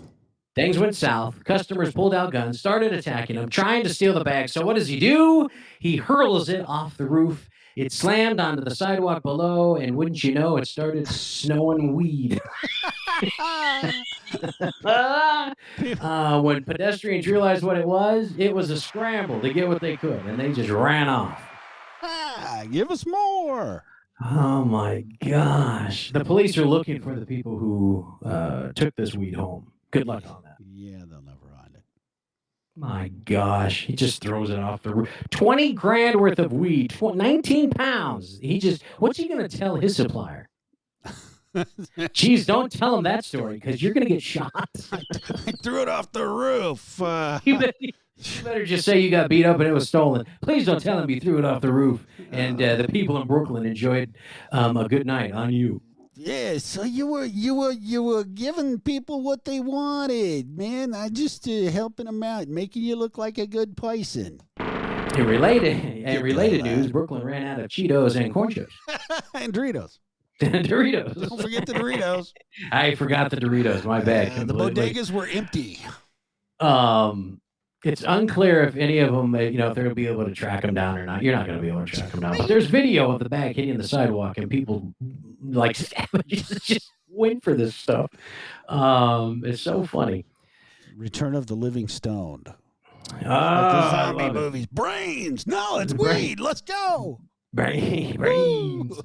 Things went south. Customers pulled out guns, started attacking him, trying to steal the bag. So what does he do? He hurls it off the roof. It slammed onto the sidewalk below, and wouldn't you know, it started snowing weed. When pedestrians realized what it was a scramble to get what they could, and they just ran off. Give us more. Oh my gosh. The police are looking for the people who took this weed home. Good luck on that. Yeah, they'll never find it. My gosh. He just throws it off the roof. 20 grand worth of weed, 19 pounds. What's he going to tell his supplier? Geez, don't tell him that story because you're going to get shot. I threw it off the roof. You better just say you got beat up and it was stolen. Please don't tell him you threw it off the roof and the people in Brooklyn enjoyed a good night on you. Yeah, so you were giving people what they wanted, man. I just helping them out, making you look like a good person. In related news, Brooklyn ran out of Cheetos and corn chips. And Doritos. Doritos. Don't forget the Doritos. I forgot the Doritos. My bad. The bodegas were empty. It's unclear if any of them, if they're going to be able to track them down or not. You're not going to be able to track them down. But there's video of the bag hitting the sidewalk and people like savages just wait for this stuff. It's so funny. Return of the Living Stoned. Like the zombie movies. Brains. No, it's weed. Let's go. Brains.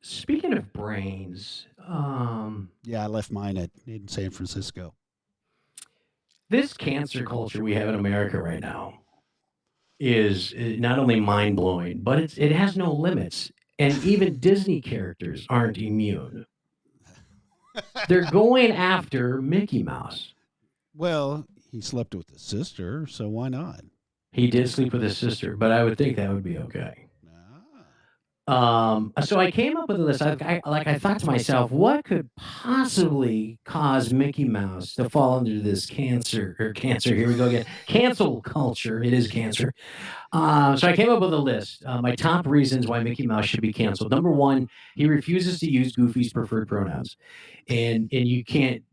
Speaking of brains, yeah, I left mine in San Francisco. This cancer culture we have in America right now is not only mind-blowing, but it has no limits. And even Disney characters aren't immune. They're going after Mickey Mouse. Well, he slept with his sister, so why not? He did sleep with his sister, but I would think that would be okay. So I came up with a list. I thought to myself, what could possibly cause Mickey Mouse to fall under this cancer? Here we go again. Cancel culture. It is cancer. So I came up with a list. My top reasons why Mickey Mouse should be canceled. Number one, he refuses to use Goofy's preferred pronouns, and you can't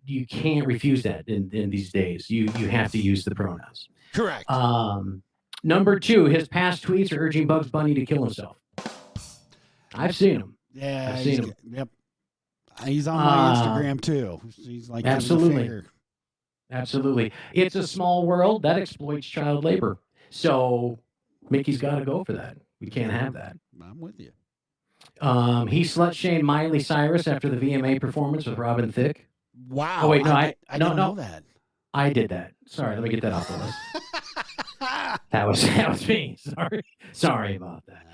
refuse that in these days. You have to use the pronouns. Correct. Number two, his past tweets are urging Bugs Bunny to kill himself. I've seen him. Yeah, I've seen him. Yep. He's on my Instagram too. He's like absolutely. It's a small world that exploits child labor. So Mickey's got to go for that. We can't have that. I'm with you. He slut shamed Miley Cyrus after the VMA performance with Robin Thicke. Wow. Oh wait, no, I didn't know that. I did that. Sorry, let me get that off the list. That was me. Sorry about that.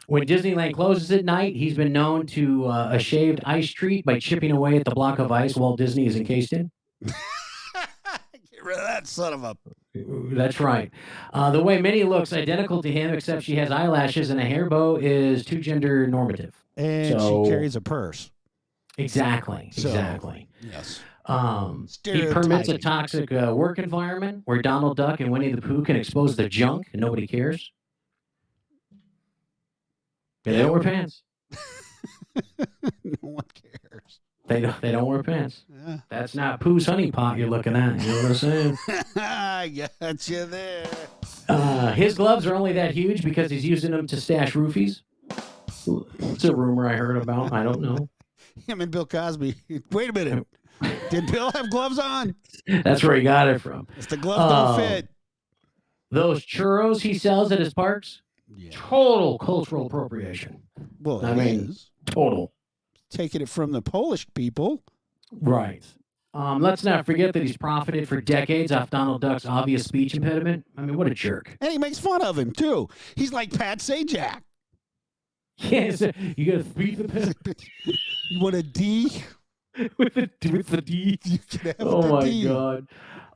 When Disneyland closes at night, he's been known to a shaved ice treat by chipping away at the block of ice Walt Disney is encased in. Get rid of that son of a... That's right. The way Minnie looks identical to him, except she has eyelashes and a hair bow, is too gender normative. And she carries a purse. Exactly. Yes. He permits a toxic work environment where Donald Duck and Winnie the Pooh can expose their junk and nobody cares. Yeah, they don't wear pants. No one cares. They don't wear pants. Yeah. That's not Pooh's honey pot you're looking at. You know what I'm saying? I got you there. His gloves are only that huge because he's using them to stash roofies. It's a rumor I heard about. I don't know. Him and Bill Cosby. Wait a minute. Did Bill have gloves on? That's where he got it from. It's the gloves don't fit. Those churros he sells at his parks. Yeah. Total cultural appropriation. Well, I mean, total. Taking it from the Polish people. Right. Let's not forget that he's profited for decades off Donald Duck's obvious speech impediment. I mean, what a jerk. And he makes fun of him, too. He's like Pat Sajak. Yes, you got to speak the You want a D? with the D. You can have oh, my D. God.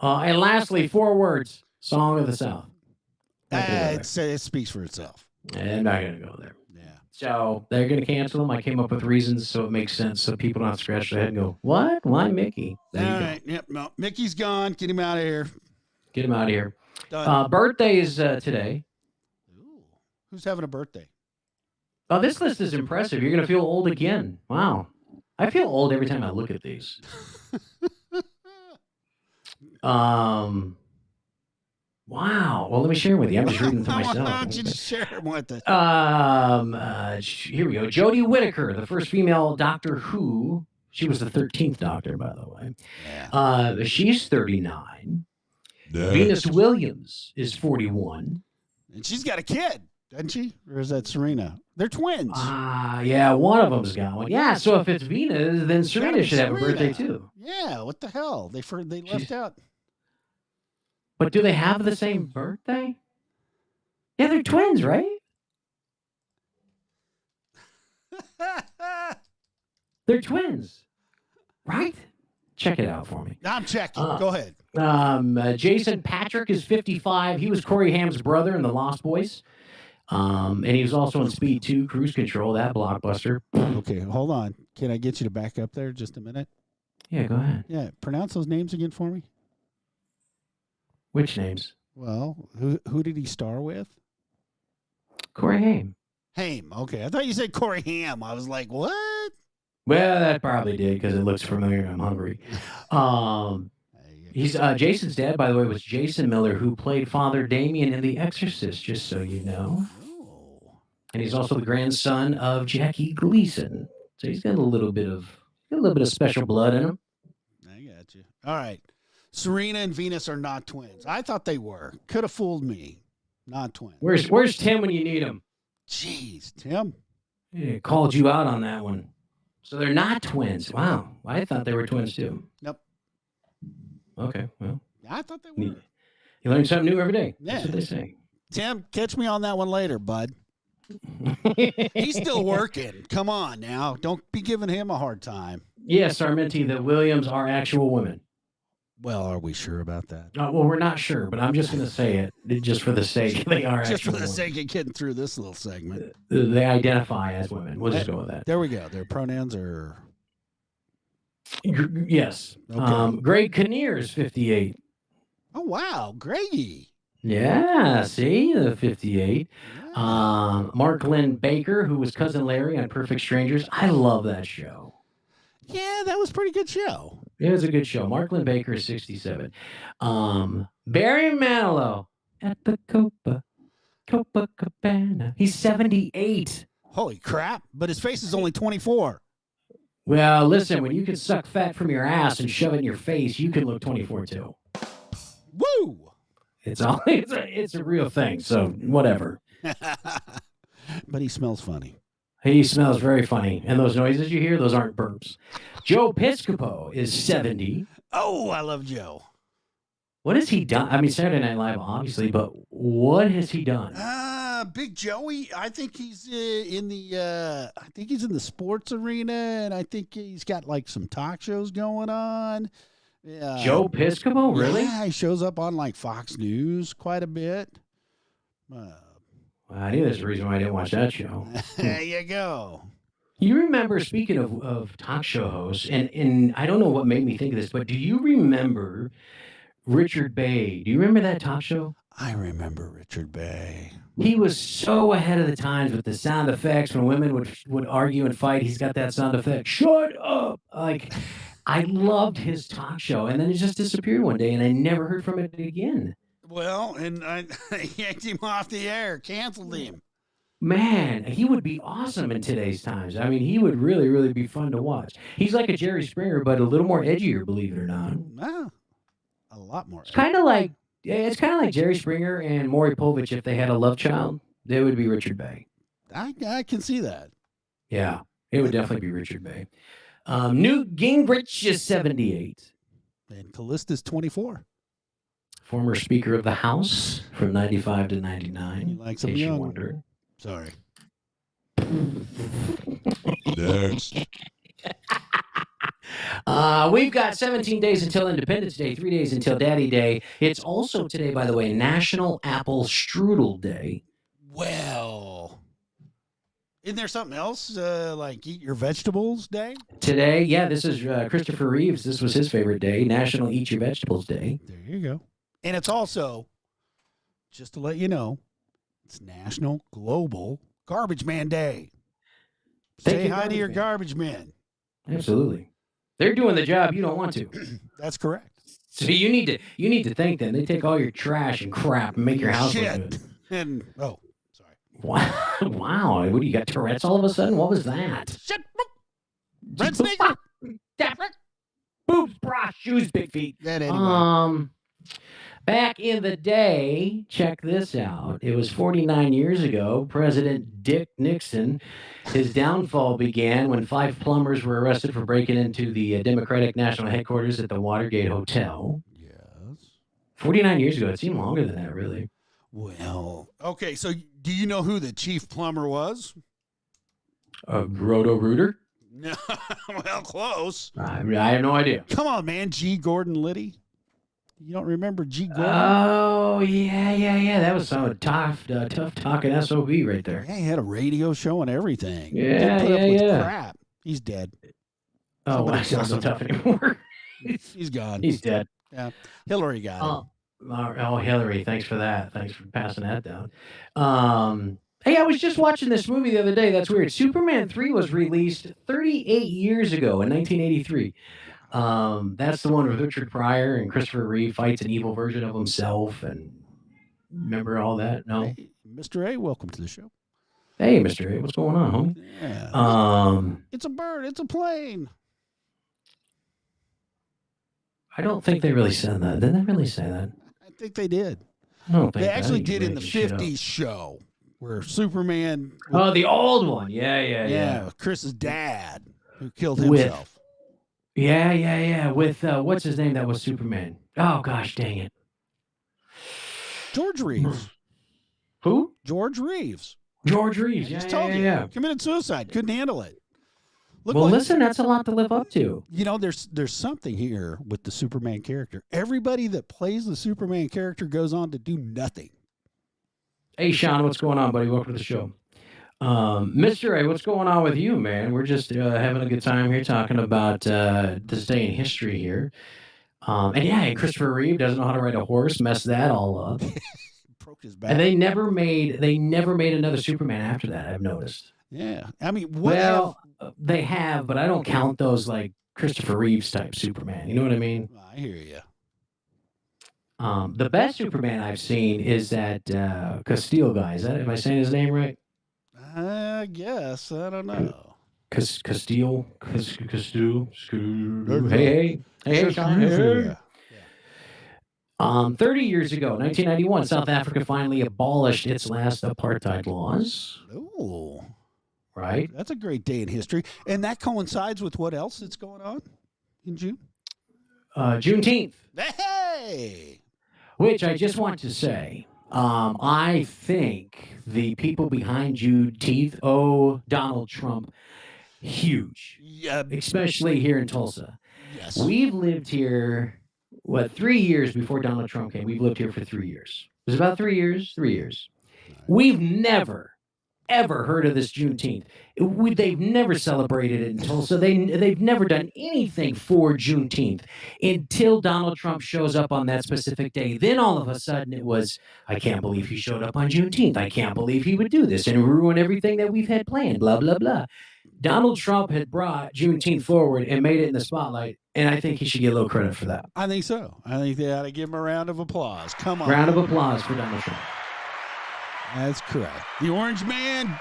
And lastly, 4 words. Song of the South. It speaks for itself. I'm not going to go there. Yeah. So they're going to cancel them. I came up with reasons so it makes sense so people don't scratch their head and go, what? Why Mickey? There you go. Yep. No, Mickey's gone. Get him out of here. Get him out of here. Done. Birthday is today. Ooh. Who's having a birthday? Oh, this list is impressive. You're going to feel old again. Wow. I feel old every time I look at these. Wow. Well, let me share them with you. I'm just reading them to myself. Why don't you just share them with us? Here we go. Jodie Whittaker, the first female Doctor Who. She was the 13th Doctor, by the way. Yeah. She's 39. Next. Venus Williams is 41. And she's got a kid, doesn't she? Or is that Serena? They're twins. Yeah, one of them's got one. Yeah, so if it's Venus, then Serena should have a birthday too. Yeah, what the hell? They left out. But do they have the same birthday? Yeah, they're twins, right? They're twins, right? Check it out for me. I'm checking. Go ahead. Jason Patrick is 55. He was Corey Haim's brother in The Lost Boys. And he was also in Speed 2, Cruise Control, that blockbuster. Okay, hold on. Can I get you to back up there just a minute? Yeah, go ahead. Yeah, pronounce those names again for me. Which names? Well, who did he star with? Corey Haim. Haim. Okay, I thought you said Corey Haim. I was like, what? Well, that probably did because it looks familiar. I'm hungry. He's Jason's dad, by the way, was Jason Miller, who played Father Damien in The Exorcist, just so you know. Oh. And he's also the grandson of Jackie Gleason. So he's got a little bit of special blood in him. I got you. All right. Serena and Venus are not twins. I thought they were. Could have fooled me. Not twins. Where's Tim when you need him? Jeez, Tim. Yeah, called you out on that one. So they're not twins. Wow. I thought they were twins too. Nope. Okay, well. I thought they were. You learn something new every day. Yeah. That's what they say. Tim, catch me on that one later, bud. He's still working. Come on now. Don't be giving him a hard time. Yes, Sarmenti, the Williams are actual women. Well, are we sure about that? Well, we're not sure, but I'm just going to say it just for the sake. They are just actual for the women. sake of getting through this little segment. They identify as women. We'll just go with that. There we go. Their pronouns are... Yes. Okay. Greg Kinnear is 58. Oh, wow. Greggy. Yeah, see? The 58. Yeah. Mark Lynn Baker, who was Cousin Larry on Perfect Strangers. I love that show. Yeah, that was a pretty good show. It was a good show. Mark Lynn Baker is 67. Barry Manilow at the Copacabana. He's 78. Holy crap. But his face is only 24. Well, listen, when you can suck fat from your ass and shove it in your face, you can look 24 too. Woo! It's a real thing, so whatever. But he smells funny. He smells very funny. And those noises you hear, those aren't burps. Joe Piscopo is 70. Oh, I love Joe. What has he done? I mean, Saturday Night Live, obviously, but what has he done? Big Joey, I think he's in the sports arena, and I think he's got like some talk shows going on. Yeah. Joe Piscopo, really? Yeah, he shows up on like Fox News quite a bit. I knew there's a reason why I didn't watch that show. There you go. You remember, speaking of talk show hosts, and I don't know what made me think of this, but do you remember Richard Bay? Do you remember that talk show? I remember Richard Bay. He was so ahead of the times with the sound effects. When women would argue and fight, he's got that sound effect. Shut up! Like, I loved his talk show, and then it just disappeared one day, and I never heard from it again. Well, and I yanked him off the air, canceled him. Man, he would be awesome in today's times. I mean, he would really, really be fun to watch. He's like a Jerry Springer, but a little more edgier, believe it or not. Wow. A lot more. It's kind of like Jerry Springer and Maury Povich if they had a love child. They would be Richard Bay. I can see that. Yeah, it would definitely be Richard Bay. Newt Gingrich is 78. And Callista's 24. Former Speaker of the House from 95 to 99. He likes him in case you young. wonder. Sorry. Next. We've got 17 days until Independence Day, 3 days until Daddy Day. It's also today, by the way, National Apple Strudel Day. Well, Isn't there something else like Eat Your Vegetables Day? Today, yeah, this is Christopher Reeves. This was his favorite day, National Eat Your Vegetables Day. There you go. And it's also, just to let you know, it's National Global Garbage Man Day. Say hi to your garbage men. Absolutely. They're doing the job you don't want to. That's correct. So you need to thank them. They take all your trash and crap and make your house look good. And sorry. Wow. What do you got, Tourette's all of a sudden? What was that? Shit. Red sneaker. Boobs, bra, shoes, big feet. That anyway. Back in the day, check this out. It was 49 years ago. President Dick Nixon, his downfall began when 5 plumbers were arrested for breaking into the Democratic National Headquarters at the Watergate Hotel. Yes. 49 years ago. It seemed longer than that, really. Well, okay. So do you know who the chief plumber was? Roto-Rooter? No. Well, close. I have no idea. Come on, man. G. Gordon Liddy. You don't remember G. Gordon? Oh, yeah. That was some tough talking SOB right there. Yeah, he had a radio show and everything. Yeah, Didn't put up with yeah. crap. He's dead. Oh, well, that's not so tough anymore. He's gone. He's dead. Yeah. Hillary got him. Oh, Hillary, thanks for that. Thanks for passing that down. Hey, I was just watching this movie the other day. That's weird. Superman 3 was released 38 years ago in 1983. That's the one with Richard Pryor and Christopher Reeve fights an evil version of himself. And remember all that? No? Hey, Mr. A, welcome to the show. Hey, Mr. A, what's going on, homie? Yeah. It's a bird. It's a plane. I don't think they really said that. Didn't they really say that? I think they did. I don't think They actually that. did in the 50s show where Superman. Oh, the old one. Yeah. Chris's dad who killed himself. Yeah. With, what's his name that was Superman? Oh, gosh, dang it. George Reeves. Who? George Reeves. George Reeves. I just told you. Committed suicide. Couldn't handle it. Listen, that's a lot to live up to. You know, there's something here with the Superman character. Everybody that plays the Superman character goes on to do nothing. Hey, Sean, what's going on, buddy? Welcome to the show. Mr. A, what's going on with you, man? We're just having a good time here talking about this day in history here. And Christopher Reeve doesn't know how to ride a horse, messed that all up. Broke his back. And they never made another Superman after that, I've noticed. Yeah. I mean, they have, but I don't count those like Christopher Reeves type Superman. You know what I mean? I hear you. The best Superman I've seen is that Castile guy. Am I saying his name right? I guess. I don't know. Castile. Hey, Sean. Hey. 30 years ago, 1991, South Africa finally abolished its last apartheid laws. Oh. Right? That's a great day in history. And that coincides with what else that's going on in June? Juneteenth. Hey! Which I just want to say, I think the people behind Juneteenth owe Donald Trump huge. Yeah. Especially here in Tulsa. Yes. We've lived here, 3 years before Donald Trump came. We've lived here for 3 years. It was about 3 years. 3 years. We've never, ever heard of this Juneteenth. They've never celebrated it in Tulsa. They've never done anything for Juneteenth until Donald Trump shows up on that specific day. Then all of a sudden it was, I can't believe he showed up on Juneteenth. I can't believe he would do this and ruin everything that we've had planned, blah, blah, blah. Donald Trump had brought Juneteenth forward and made it in the spotlight, and I think he should get a little credit for that. I think so. I think they ought to give him a round of applause. Come on. Round of applause for Donald Trump. That's correct. The Orange Man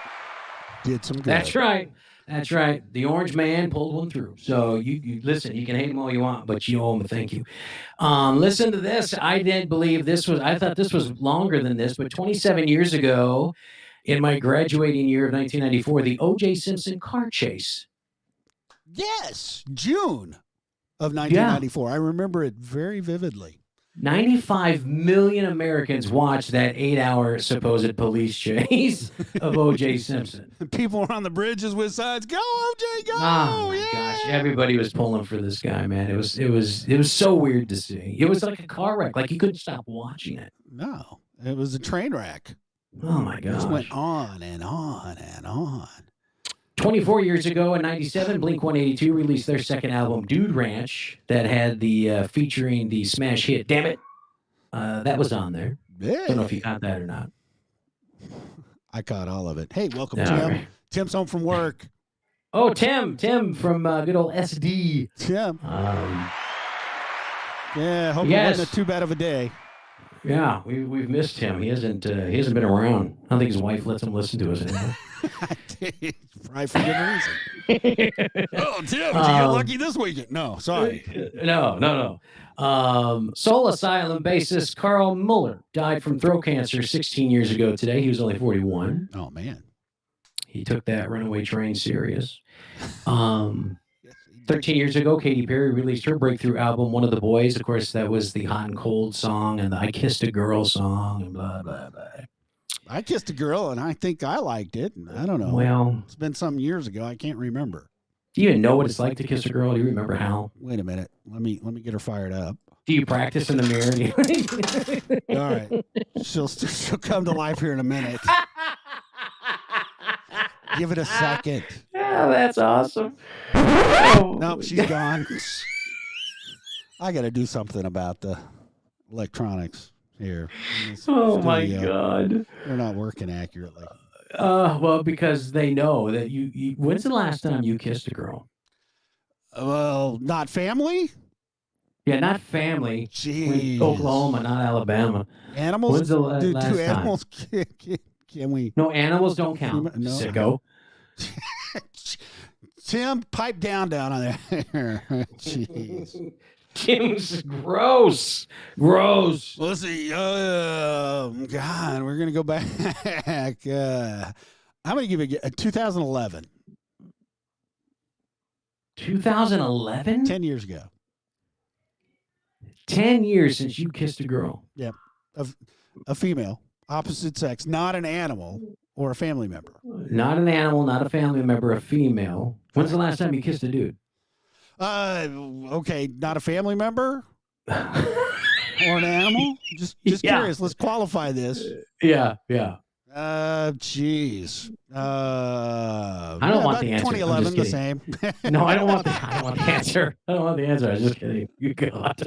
did some good. That's right. That's right. The Orange Man pulled one through. So you listen, you can hate him all you want, but you owe him a thank you. Listen to this. I didn't believe this was, I thought this was longer than this, but 27 years ago, in my graduating year of 1994, the O.J. Simpson car chase. Yes, June of 1994. Yeah. I remember it very vividly. 95 million Americans watched that 8-hour supposed police chase of O.J. Simpson. People were on the bridges with signs, "Go O.J., go!" Oh my gosh, everybody was pulling for this guy, man. It was so weird to see. It was like a car wreck. Like you couldn't stop watching it. No, it was a train wreck. Oh my gosh. It just went on and on and on. 24 years ago in 97, Blink-182 released their second album, Dude Ranch, that had the featuring the smash hit, Damn It. That was on there. Yeah. Don't know if you caught that or not. I caught all of it. Hey, welcome, All Tim. right. Tim's home from work. Oh, Tim from good old SD. Tim. Yeah, hope it wasn't too bad of a day. Yeah, we've missed him. He hasn't been around. I don't think his wife lets him listen to us anymore. Probably for good reason. Oh, Tim, did you get lucky this weekend? No, sorry. No. Soul Asylum bassist Carl Muller died from throat cancer 16 years ago today. He was only 41. Oh, man. He took that runaway train serious. 13 years ago, Katy Perry released her breakthrough album, One of the Boys. Of course, that was the Hot and Cold song and the I Kissed a Girl song and blah, blah, blah. I kissed a girl, and I think I liked it. I don't know. Well, it's been some years ago. I can't remember. Do you even know what it's like to kiss a girl? Do you remember how? Wait a minute. Let me get her fired up. Do you practice in the mirror? All right. She'll come to life here in a minute. Give it a second. Yeah, that's awesome. Nope, she's gone. I got to do something about the electronics here. Oh, my God. They're not working accurately. Well, because they know that you. When's the last time you kissed a girl? Well, not family? Yeah, not family. Jeez. Oklahoma, not Alabama. Animals? When's the last do animals can we? No, animals don't count. No. Sicko. Tim, pipe down on there. Jeez. Tim's gross. Gross. Well, let's see. God, we're going to go back. I'm going to give it 2011. 2011? 10 years ago. 10 years since you kissed a girl. Yep. A female, opposite sex, not an animal or a family member. Not an animal, not a family member, a female. When's the last time you kissed a dude? Okay, not a family member or an animal. Just curious. Let's qualify this. Yeah. Jeez. I don't want the answer. 2011, the same. No, I don't want the answer. I don't want the answer. I'm just kidding. You got.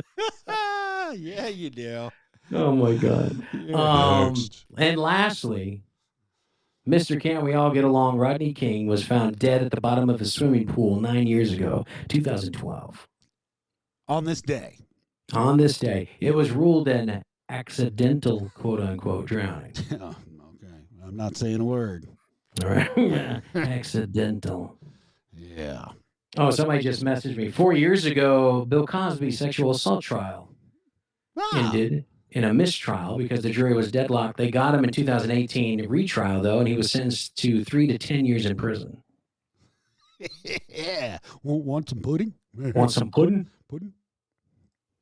Yeah, you do. Oh my God. And lastly, Mr. Can't We All Get Along, Rodney King, was found dead at the bottom of a swimming pool 9 years ago, 2012. On this day. On this day. It was ruled an accidental, quote-unquote, drowning. Oh, okay. I'm not saying a word. All right. Accidental. Yeah. Oh, somebody just messaged me. 4 years ago, Bill Cosby's sexual assault trial ended in a mistrial because the jury was deadlocked. They got him in 2018 retrial, though, and he was sentenced to 3 to 10 years in prison. Yeah. Want some pudding? Want some pudding? Pudding?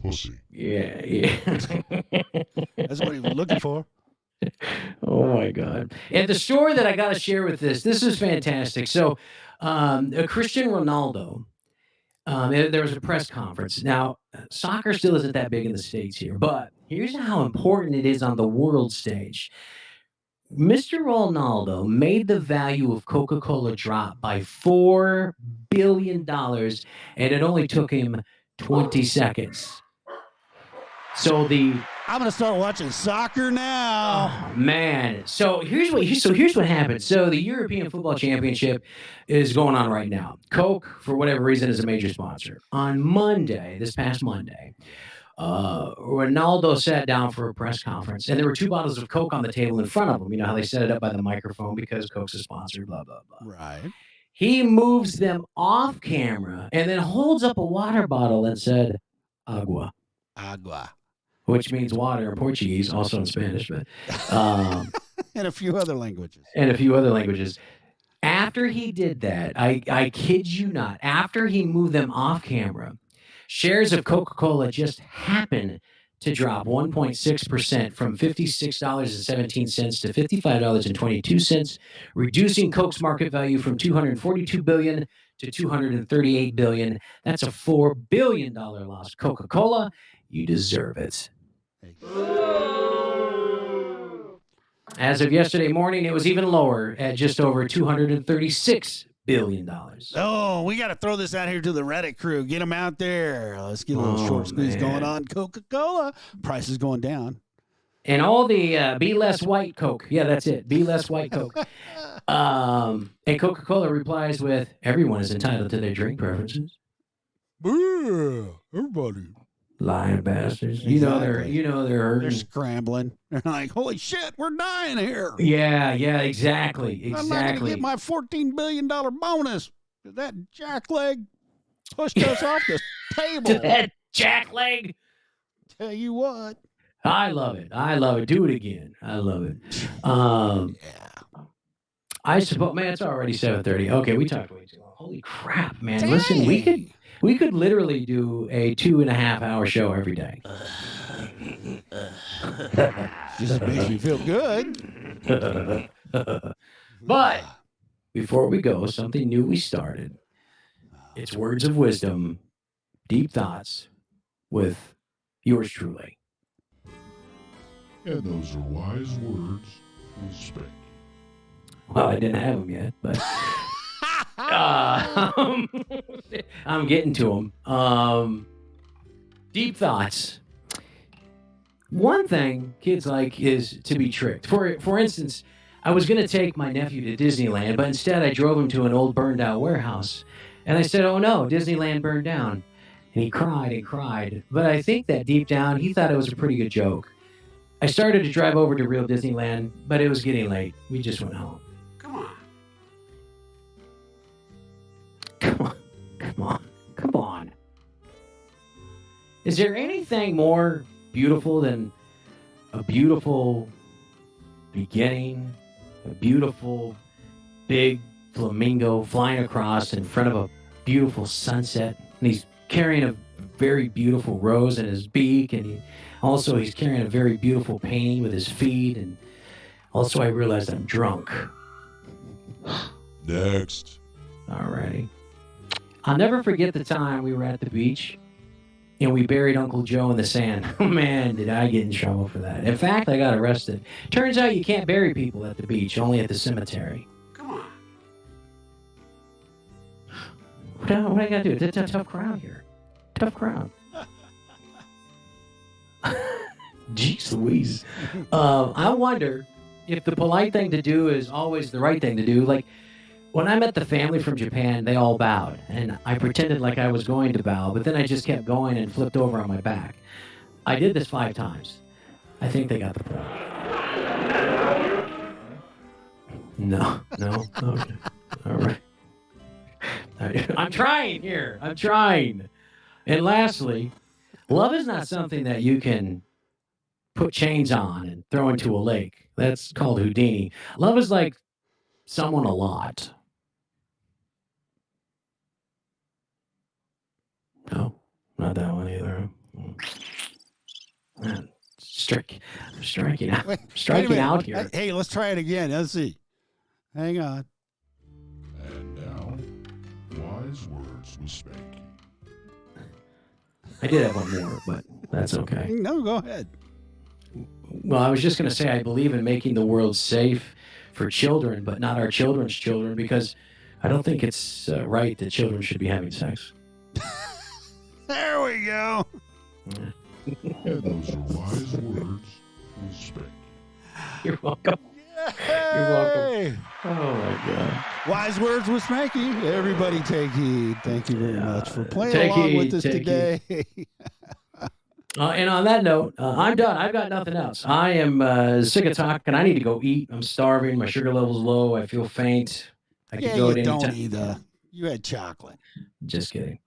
Pussy. Yeah. That's what he was looking for. Oh, my God. And the story that I got to share with this is fantastic. So, Cristiano Ronaldo, there was a press conference. Now, soccer still isn't that big in the States here, but here's how important it is on the world stage. Mr. Ronaldo made the value of Coca-Cola drop by $4 billion, and it only took him 20 seconds. So I'm going to start watching soccer now. Oh, man. So here's what happened. So the European Football Championship is going on right now. Coke, for whatever reason, is a major sponsor. On Monday, this past Monday, Ronaldo sat down for a press conference, and there were 2 bottles of Coke on the table in front of him. You know how they set it up by the microphone because Coke's a sponsor, blah, blah, blah. Right. He moves them off camera and then holds up a water bottle and said, agua. Agua. Which means water in Portuguese, also in Spanish, but and a few other languages. After he did that, I kid you not, after he moved them off camera, shares of Coca-Cola just happened to drop 1.6% from $56.17 to $55.22, reducing Coke's market value from $242 billion to $238 billion. That's a $4 billion loss. Coca-Cola, you deserve it. As of yesterday morning, it was even lower at just over $236 billion. Oh, we got to throw this out here to the Reddit crew. Get them out there. Let's get a little short squeeze going on. Coca-Cola price is going down. And all the Be Less White Coke. Yeah, that's it. Be Less White Coke. And Coca-Cola replies with, everyone is entitled to their drink preferences. Yeah, everybody. Lying bastards. Exactly. You know they're hurting. They're scrambling. They're like, holy shit, we're dying here. Yeah, exactly. I'm not going to get my $14 billion bonus. That jackleg pushed us off the table. That jackleg. Tell you what. I love it. Do it again. I love it. Yeah. I suppose, man, it's already 7:30. Okay, we talked way too long. Holy crap, man. Dang. Listen, we could literally do a 2.5-hour show every day. Just makes me feel good. But before we go, something new we started. It's Words of Wisdom, Deep Thoughts with yours truly. And those are wise words from Spanky. Well, I didn't have them yet, but I'm getting to them. Deep thoughts. One thing kids like is to be tricked. For instance, I was going to take my nephew to Disneyland, but instead I drove him to an old burned out warehouse. And I said, oh no, Disneyland burned down. And he cried and cried. But I think that deep down, he thought it was a pretty good joke. I started to drive over to real Disneyland, but it was getting late. We just went home. Come on. Come on. Is there anything more beautiful than a beautiful beginning, a beautiful big flamingo flying across in front of a beautiful sunset? And he's carrying a very beautiful rose in his beak, and he's carrying a very beautiful painting with his feet, and also I realized I'm drunk. Next. Alrighty. I'll never forget the time we were at the beach and we buried Uncle Joe in the sand. Oh man, did I get in trouble for that. In fact, I got arrested. Turns out you can't bury people at the beach, only at the cemetery. Come on. What I gotta do? It's a tough crowd here. Tough crowd. Jeez Louise. I wonder if the polite thing to do is always the right thing to do. Like, when I met the family from Japan, they all bowed, and I pretended like I was going to bow, but then I just kept going and flipped over on my back. I did this 5 times. I think they got the point. No. Okay. All right. I'm trying here. I'm trying. And lastly, love is not something that you can put chains on and throw into a lake. That's called Houdini. Love is like someone a lot. No, not that one either. Man, striking out. Striking out here. Hey, let's try it again. Let's see. Hang on. And now, wise words with Spanky. I did have one more, but that's okay. No, go ahead. Well, I was just going to say I believe in making the world safe for children, but not our children's children, because I don't think it's right that children should be having sex. There we go. And those are wise words with Spanky. You're welcome. Yay! You're welcome. Oh, my God. Wise words with Spanky. Everybody take heed. Thank you very much for playing Take along heed, with us take today. And on that note, I'm done. I've got nothing else. I am sick of talking. I need to go eat. I'm starving. My sugar level's low. I feel faint. I could go at any don't time. either. You had chocolate. Just kidding.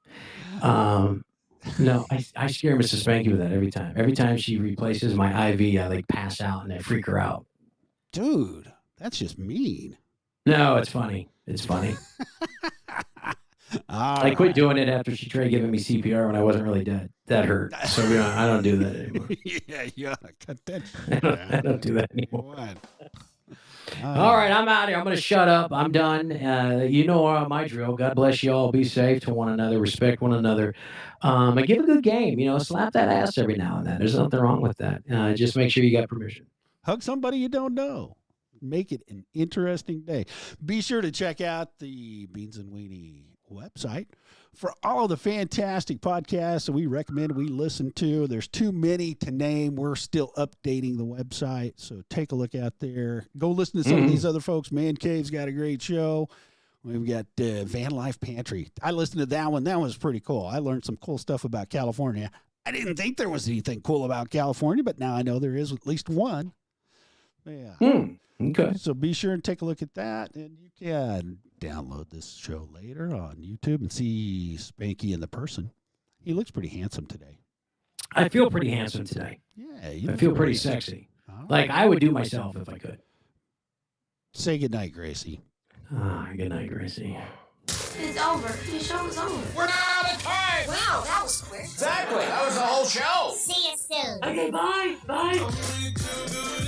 No, I scare Mrs. Spanky with that every time. Every time she replaces my IV, I like pass out and I freak her out. Dude, that's just mean. No, it's funny. It's funny. I quit doing it after she tried giving me CPR when I wasn't really dead. That hurt. So I don't do that anymore. Yeah, you ought to cut that. I don't do that anymore. What? All right, I'm out here. I'm going to shut up. I'm done. You know my drill. God bless you all. Be safe to one another. Respect one another. And give a good game. Slap that ass every now and then. There's nothing wrong with that. Just make sure you got permission. Hug somebody you don't know. Make it an interesting day. Be sure to check out the Beans and Weenie website for all of the fantastic podcasts that we recommend we listen to. There's too many to name. We're still updating the website, so take a look out there. Go listen to some of these other folks. Man Cave's got a great show. We've got Van Life Pantry. I listened to that one. That was pretty cool. I learned some cool stuff about California. I didn't think there was anything cool about California, but now I know there is at least one. Yeah. Okay. So be sure and take a look at that, and you can download this show later on YouTube and see Spanky in the person. He looks pretty handsome today. I feel pretty handsome today. Yeah. I feel pretty sexy. Like I would do myself if I could. Say goodnight, Gracie. Good night, Gracie. It's over. The show is over. We're out of time! Wow, that was quick. Exactly. That was the whole show. See you soon. Okay, bye. Bye.